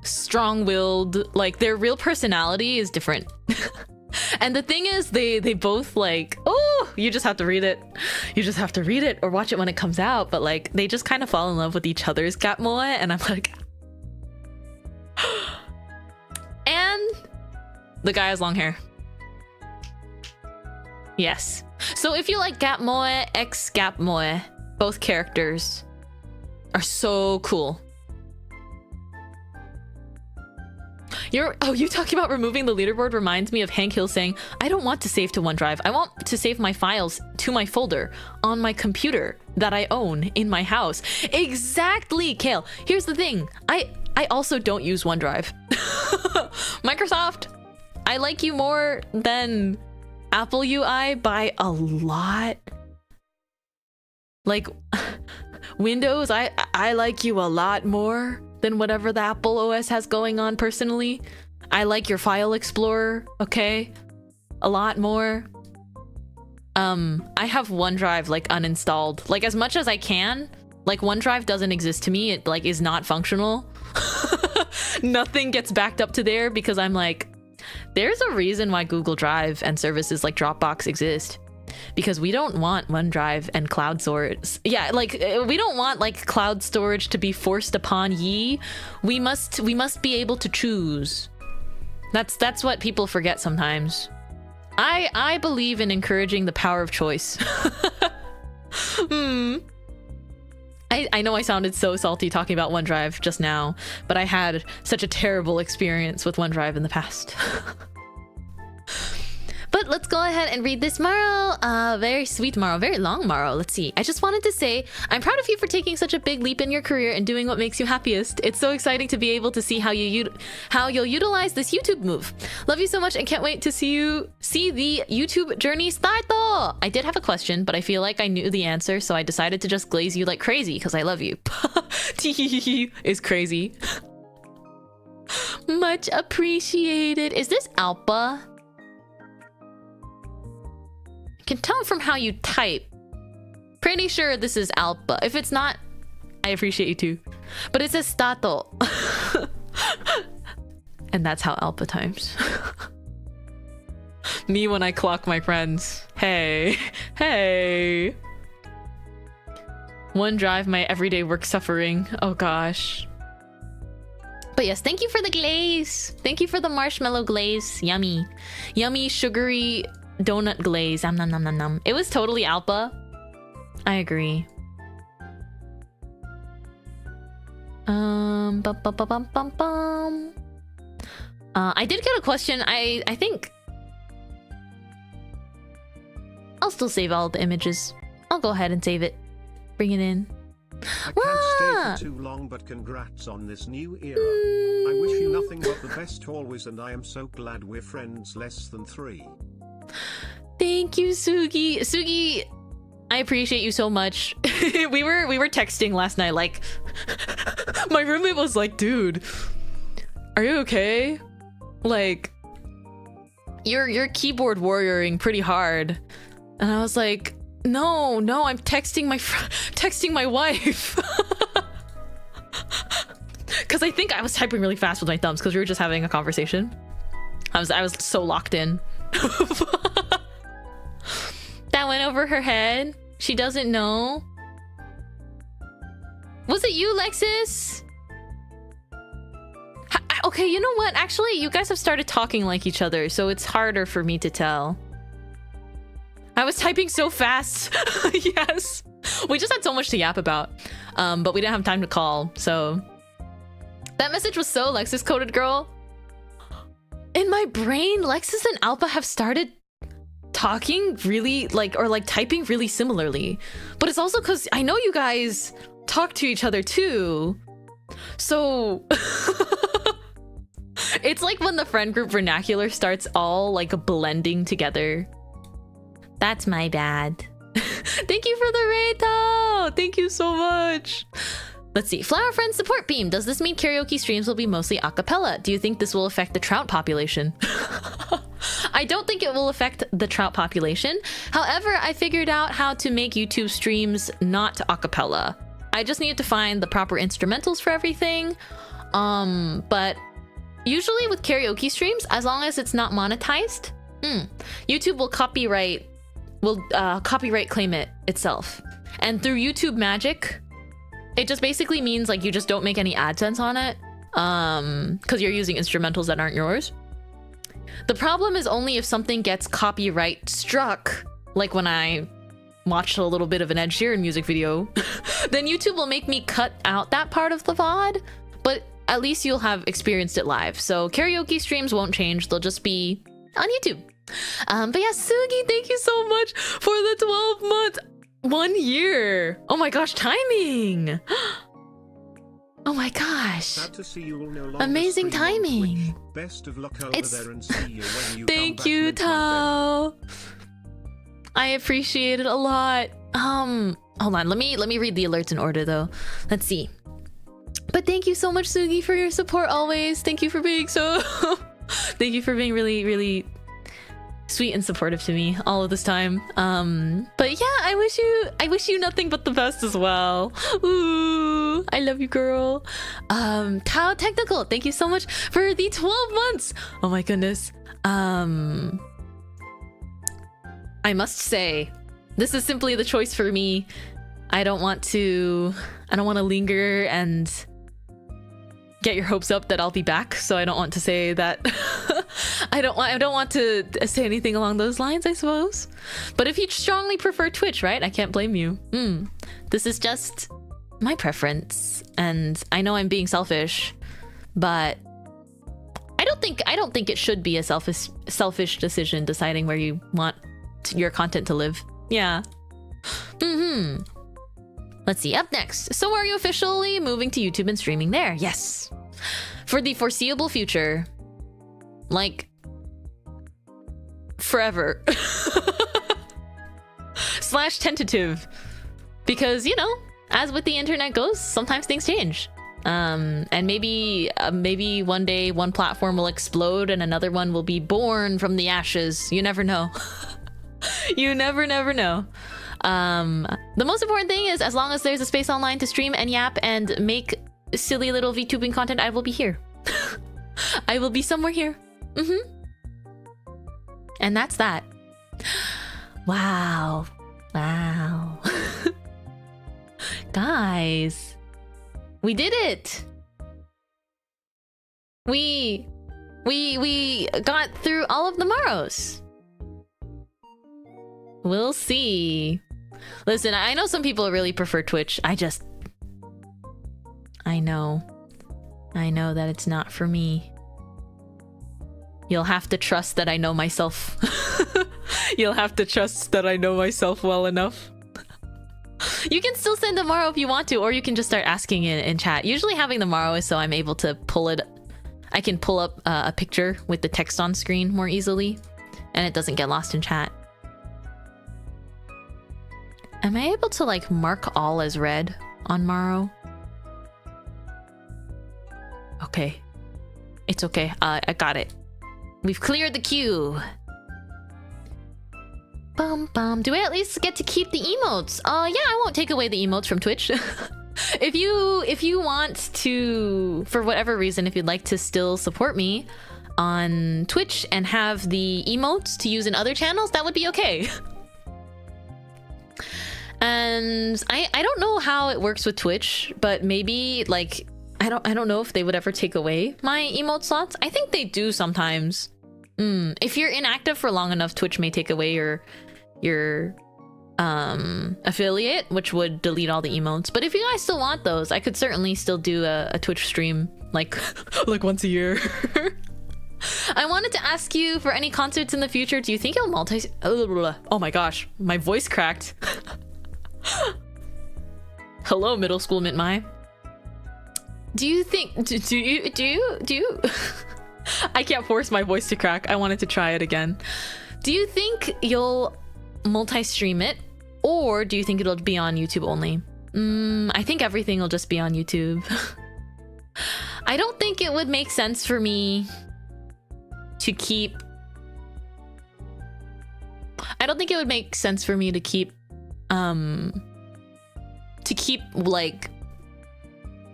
strong-willed. Like their real personality is different. And the thing is, they both like, oh, you just have to read it. You just have to read it or watch it when it comes out. But like they just kind of fall in love with each other's Gap Moe, and I'm like. And the guy has long hair. Yes. So if you like Gap Moe, ex Gap Moe, both characters are so cool. You talking about removing the leaderboard reminds me of Hank Hill saying, I don't want to save to OneDrive. I want to save my files to my folder on my computer that I own in my house. Exactly, Kale. Here's the thing. I also don't use OneDrive. Microsoft, I like you more than Apple UI by a lot. Like Windows, I like you a lot more than whatever the Apple OS has going on personally. I like your file explorer, okay? A lot more. I have OneDrive like uninstalled. Like as much as I can. Like OneDrive doesn't exist to me. It like is not functional. Nothing gets backed up to there because I'm like, there's a reason why Google Drive and services like Dropbox exist. Because we don't want OneDrive and cloud storage. Yeah, like we don't want like cloud storage to be forced upon ye. We must be able to choose. That's what people forget sometimes. I believe in encouraging the power of choice. I know I sounded so salty talking about OneDrive just now, but I had such a terrible experience with OneDrive in the past. But let's go ahead and read this Maro. Very sweet Maro, very long Maro. Let's see. I just wanted to say, I'm proud of you for taking such a big leap in your career and doing what makes you happiest. It's so exciting to be able to see how you'll utilize this YouTube move. Love you so much and can't wait to see the YouTube journey start. I did have a question, but I feel like I knew the answer, so I decided to just glaze you like crazy because I love you. Tee is crazy. Much appreciated. Is this Alpa? Can tell from how you type. Pretty sure this is Alpa. If it's not, I appreciate you too. But it says Stato. And that's how Alpa times. Me when I clock my friends. Hey. Hey. One drive, my everyday work suffering. Oh gosh. But yes, thank you for the glaze. Thank you for the marshmallow glaze. Yummy. Yummy, sugary donut glaze. Nom nom nom nom nom. It was totally Alpa. I agree. Bum, bum, bum, bum, bum, bum. I did get a question. I think I'll still save all the images. I'll go ahead and save it. Bring it in. I can't stay for too long, but congrats on this new era. I wish you nothing but the best always, and I am so glad we're friends less than 3. Thank you, Sugi. Sugi, I appreciate you so much. we were texting last night, like my roommate was like, dude, are you okay? Like you're keyboard warrioring pretty hard. And I was like, no, I'm texting my wife. Because I think I was typing really fast with my thumbs because we were just having a conversation. I was so locked in. That went over her head. She doesn't know. Was it you, Lexus? Okay, you know what? Actually, you guys have started talking like each other, so it's harder for me to tell. I was typing so fast. Yes. We just had so much to yap about. But we didn't have time to call, so... That message was so Lexus coded, girl. In my brain, Lexus and Alpa have started talking really, or typing really similarly. But it's also because I know you guys talk to each other too. So... It's like when the friend group vernacular starts all like blending together. That's my bad. Thank you for the raid, Tao! Thank you so much. Let's see. Flower Friend Support Beam. Does this mean karaoke streams will be mostly a cappella? Do you think this will affect the trout population? I don't think it will affect the trout population. However, I figured out how to make YouTube streams not a cappella. I just needed to find the proper instrumentals for everything. But usually with karaoke streams, as long as it's not monetized, YouTube will copyright claim it itself. And through YouTube Magic, it just basically means like you just don't make any AdSense on it, because you're using instrumentals that aren't yours. The problem is only if something gets copyright struck, like when I watched a little bit of an Ed Sheeran music video, then YouTube will make me cut out that part of the VOD, but at least you'll have experienced it live. So karaoke streams won't change, they'll just be on YouTube. But yeah, Sugi, thank you so much for the 12 months. 1 year. Oh my gosh, timing. Oh my gosh. Sad to see you will no longer amazing timing. Best of luck over there and see you when you thank you, Tao. I appreciate it a lot. Hold on, let me read the alerts in order though. Let's see. But thank you so much, Sugi, for your support always. Thank you for being so thank you for being really, really sweet and supportive to me all of this time. But yeah, I wish you nothing but the best as well. Ooh, I love you, girl. Tao Technical, thank you so much for the 12 months. Oh my goodness. I must say, this is simply the choice for me. I don't want to linger and get your hopes up that I'll be back, so I don't want to say that. I don't want to say anything along those lines, I suppose. But if you strongly prefer Twitch, right? I can't blame you. This is just my preference, and I know I'm being selfish, but I don't think it should be a selfish decision deciding where you want your content to live. Yeah. Let's see, up next. So are you officially moving to YouTube and streaming there? Yes. For the foreseeable future. Like, forever. / tentative. Because, you know, as with the internet goes, sometimes things change. And maybe one day one platform will explode and another one will be born from the ashes. You never know. You never know. The most important thing is, as long as there's a space online to stream and yap and make silly little VTubing content, I will be here. I will be somewhere here. And that's that. Wow. Guys, we did it. We got through all of the Morrows. We'll see. Listen, I know some people really prefer Twitch. I know that it's not for me. You'll have to trust that I know myself. You'll have to trust that I know myself well enough. You can still send the Morrow if you want to, or you can just start asking in chat. Usually having the Morrow is so I'm able to pull it. I can pull up a picture with the text on screen more easily, and it doesn't get lost in chat. Am I able to like mark all as red on Morrow? Okay. It's okay. I got it. We've cleared the queue. Bum bum. Do I at least get to keep the emotes? Yeah, I won't take away the emotes from Twitch. If you want to, for whatever reason, if you'd like to still support me on Twitch and have the emotes to use in other channels, that would be okay. And I don't know how it works with Twitch, but maybe like I don't know if they would ever take away my emote slots. I think they do sometimes. If you're inactive for long enough, Twitch may take away your affiliate, which would delete all the emotes. But if you guys still want those, I could certainly still do a Twitch stream like like once a year. I wanted to ask you for any concerts in the future. Do you think you'll oh my gosh, my voice cracked. Hello, middle school Mintmai. Do you think do you I can't force my voice to crack. I wanted to try it again. Do you think you'll multi-stream it, or do you think it'll be on YouTube only? I think everything will just be on YouTube. I don't think it would make sense for me to keep... I don't think it would make sense for me to keep like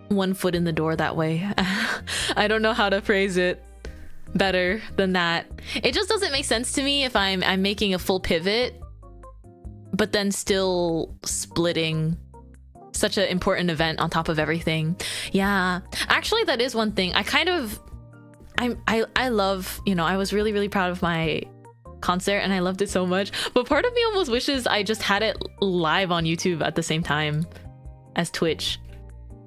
one foot in the door that way. I don't know how to phrase it better than that. It just doesn't make sense to me if I'm making a full pivot, but then still splitting such an important event on top of everything. Yeah, actually that is one thing. I love, you know, I was really proud of my concert and I loved it so much, but part of me almost wishes I just had it live on YouTube at the same time as Twitch.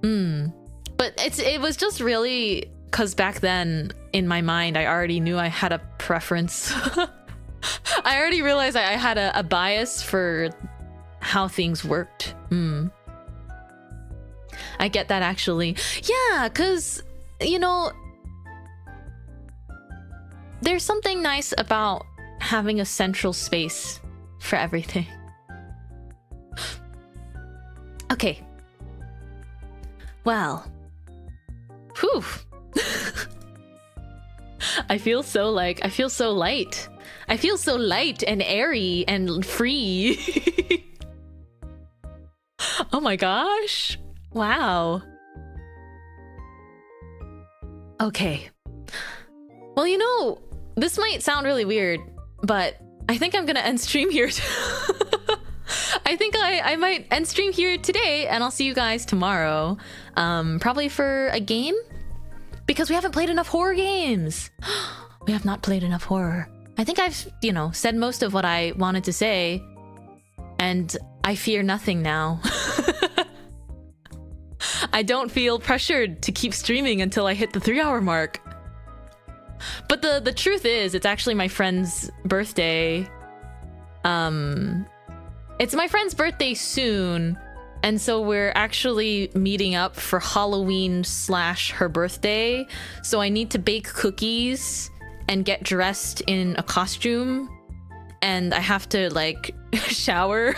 But it was just really because back then in my mind I already knew I had a preference. I already realized I had a bias for how things worked. I get that actually. Yeah, because, you know, there's something nice about having a central space for everything. Okay. Well. Whew. I feel so light. I feel so light and airy and free. Oh my gosh. Wow. Okay. Well, you know, this might sound really weird, but I think I'm gonna end stream here. I think I might end stream here today, and I'll see you guys tomorrow. Probably for a game? Because we haven't played enough horror games. We have not played enough horror. I think I've, you know, said most of what I wanted to say, and I fear nothing now. I don't feel pressured to keep streaming until I hit the 3-hour mark. But the truth is, it's actually my friend's birthday. It's my friend's birthday soon, and so we're actually meeting up for Halloween / her birthday. So I need to bake cookies and get dressed in a costume, and I have to like shower.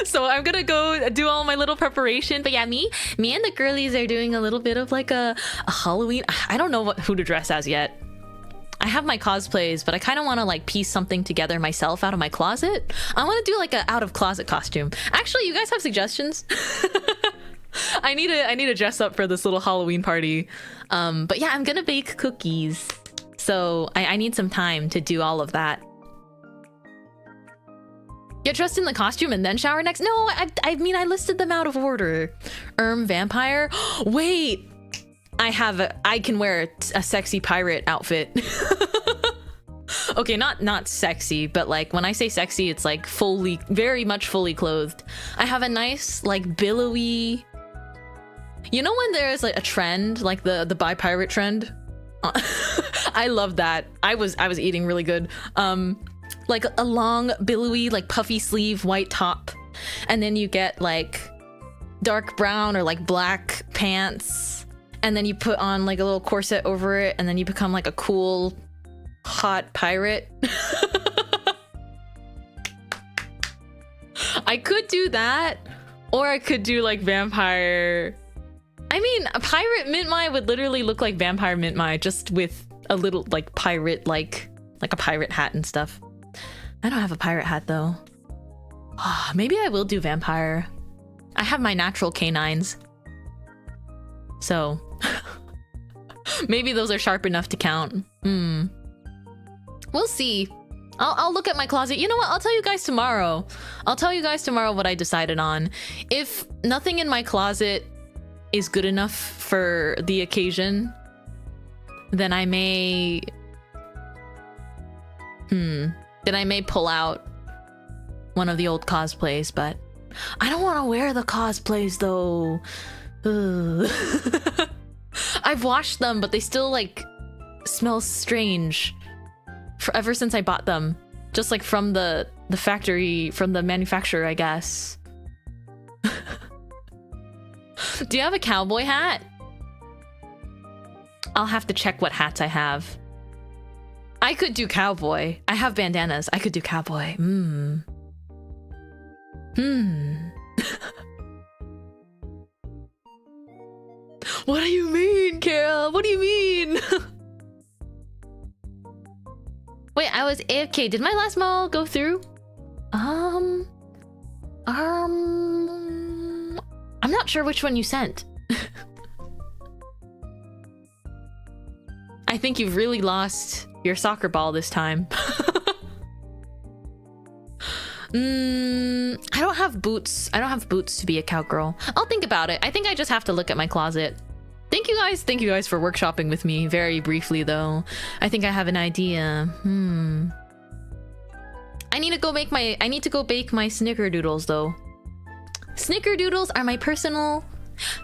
So I'm gonna go do all my little preparation. But yeah, me and the girlies are doing a little bit of like a Halloween. I don't know who to dress as yet. I have my cosplays, but I kind of want to like piece something together myself out of my closet. I want to do like a out of closet costume. Actually, you guys have suggestions? I need to dress up for this little Halloween party. But yeah, I'm gonna bake cookies. So I need some time to do all of that. Get dressed in the costume and then shower next? No, I mean, I listed them out of order. Vampire. Wait, I can wear a sexy pirate outfit. Okay, not sexy, but like when I say sexy, it's like very much fully clothed. I have a nice like billowy, you know when there's like a trend, like the bi pirate trend? I love that. I was eating really good. Like a long billowy like puffy sleeve white top, and then you get like dark brown or like black pants, and then you put on like a little corset over it, and then you become like a cool hot pirate. I could do that, or I could do like vampire. I mean, a pirate Mintmai would literally look like vampire Mintmai, just with a little like pirate, like a pirate hat and stuff. I don't have a pirate hat though. Maybe I will do vampire. I have my natural canines, so maybe those are sharp enough to count. We'll see. I'll look at my closet. You know what? I'll tell you guys tomorrow. I'll tell you guys tomorrow what I decided on. If nothing in my closet is good enough for the occasion, then I may pull out one of the old cosplays, but I don't want to wear the cosplays though. I've washed them, but they still like smell strange ever since I bought them. Just like from the factory, from the manufacturer, I guess. Do you have a cowboy hat? I'll have to check what hats I have. I could do cowboy. I have bandanas. I could do cowboy. What do you mean, Carol? What do you mean? Wait, I was AFK. Did my last mail go through? I'm not sure which one you sent. I think you've really lost your soccer ball this time. I don't have boots. I don't have boots to be a cowgirl. I'll think about it. I think I just have to look at my closet. Thank you guys for workshopping with me very briefly though. I think I have an idea. I need to go bake my snickerdoodles though. Snickerdoodles are my personal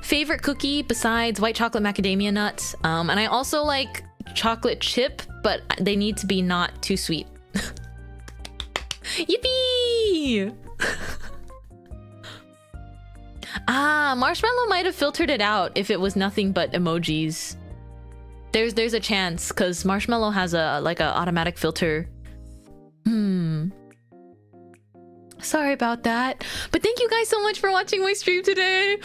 favorite cookie besides white chocolate macadamia nuts. And I also like chocolate chip, but they need to be not too sweet. Yippee! Marshmallow might have filtered it out if it was nothing but emojis. There's a chance, because Marshmallow has a automatic filter. Sorry about that. But thank you guys so much for watching my stream today.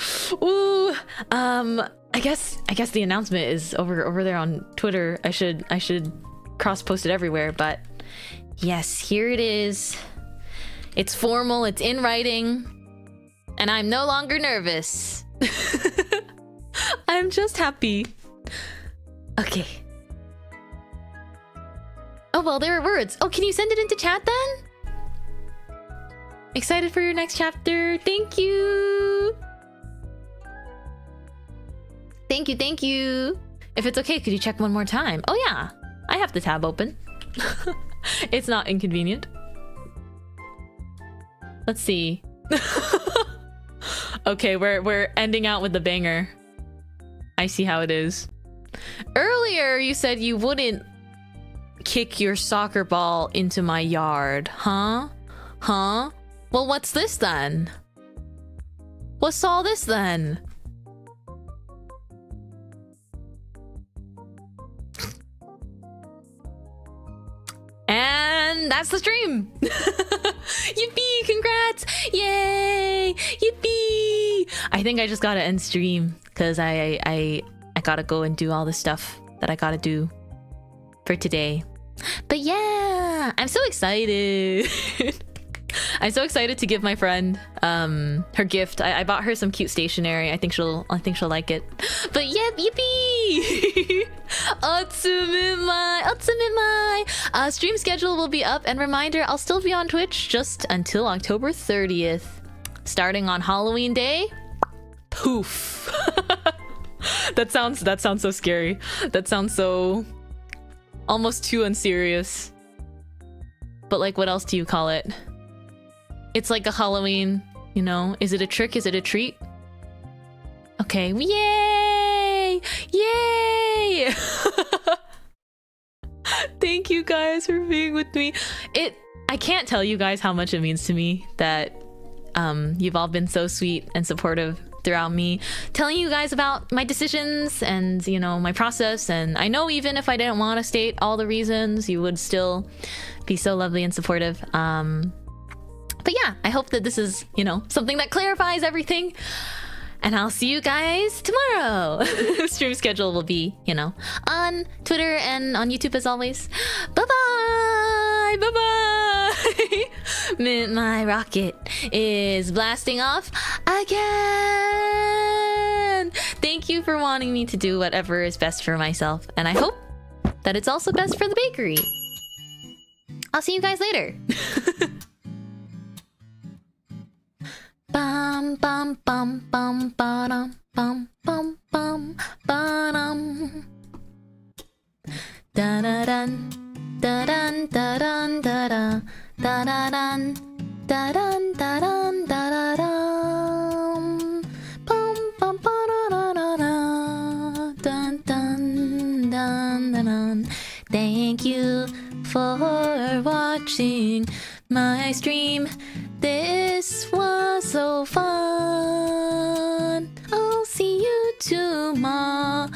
Ooh. I guess the announcement is over there on Twitter. I should cross-post it everywhere, but yes, here it is. It's formal, it's in writing, and I'm no longer nervous. I'm just happy. Okay. Oh, well, there are words. Oh, can you send it into chat then? Excited for your next chapter. Thank you. Thank you. If it's okay, could you check one more time? Oh yeah, I have the tab open. It's not inconvenient. Let's see. Okay, we're ending out with the banger. I see how it is. Earlier you said you wouldn't kick your soccer ball into my yard, huh? Well, what's this then? What's all this then? And that's the stream. Yippee, congrats. Yay, yippee. I think I just gotta end stream because I gotta go and do all the stuff that I gotta do for today. But yeah, I'm so excited. I'm so excited to give my friend her gift. I bought her some cute stationery. I think she'll like it. But yep, yippee! Mintmai. Stream schedule will be up, and reminder, I'll still be on Twitch just until October 30th. Starting on Halloween Day. Poof. That sounds so scary. That sounds so almost too unserious. But like, what else do you call it? It's like a Halloween, you know? Is it a trick? Is it a treat? Okay, yay! Yay! Thank you guys for being with me. I can't tell you guys how much it means to me that you've all been so sweet and supportive throughout me telling you guys about my decisions and, you know, my process. And I know even if I didn't want to state all the reasons, you would still be so lovely and supportive. But yeah, I hope that this is, you know, something that clarifies everything. And I'll see you guys tomorrow. Stream schedule will be, you know, on Twitter and on YouTube as always. Bye-bye! Bye-bye! Mint My Rocket is blasting off again! Thank you for wanting me to do whatever is best for myself. And I hope that it's also best for the bakery. I'll see you guys later. Bum bum bum bum ba-dum bum bum bum ba-dum. Da da dun da dun da dun da da da da dun da dun da dun da da dum bum bum ba da da da da dun dun dun dun dun. Thank you for watching my stream. This was so fun. I'll see you tomorrow.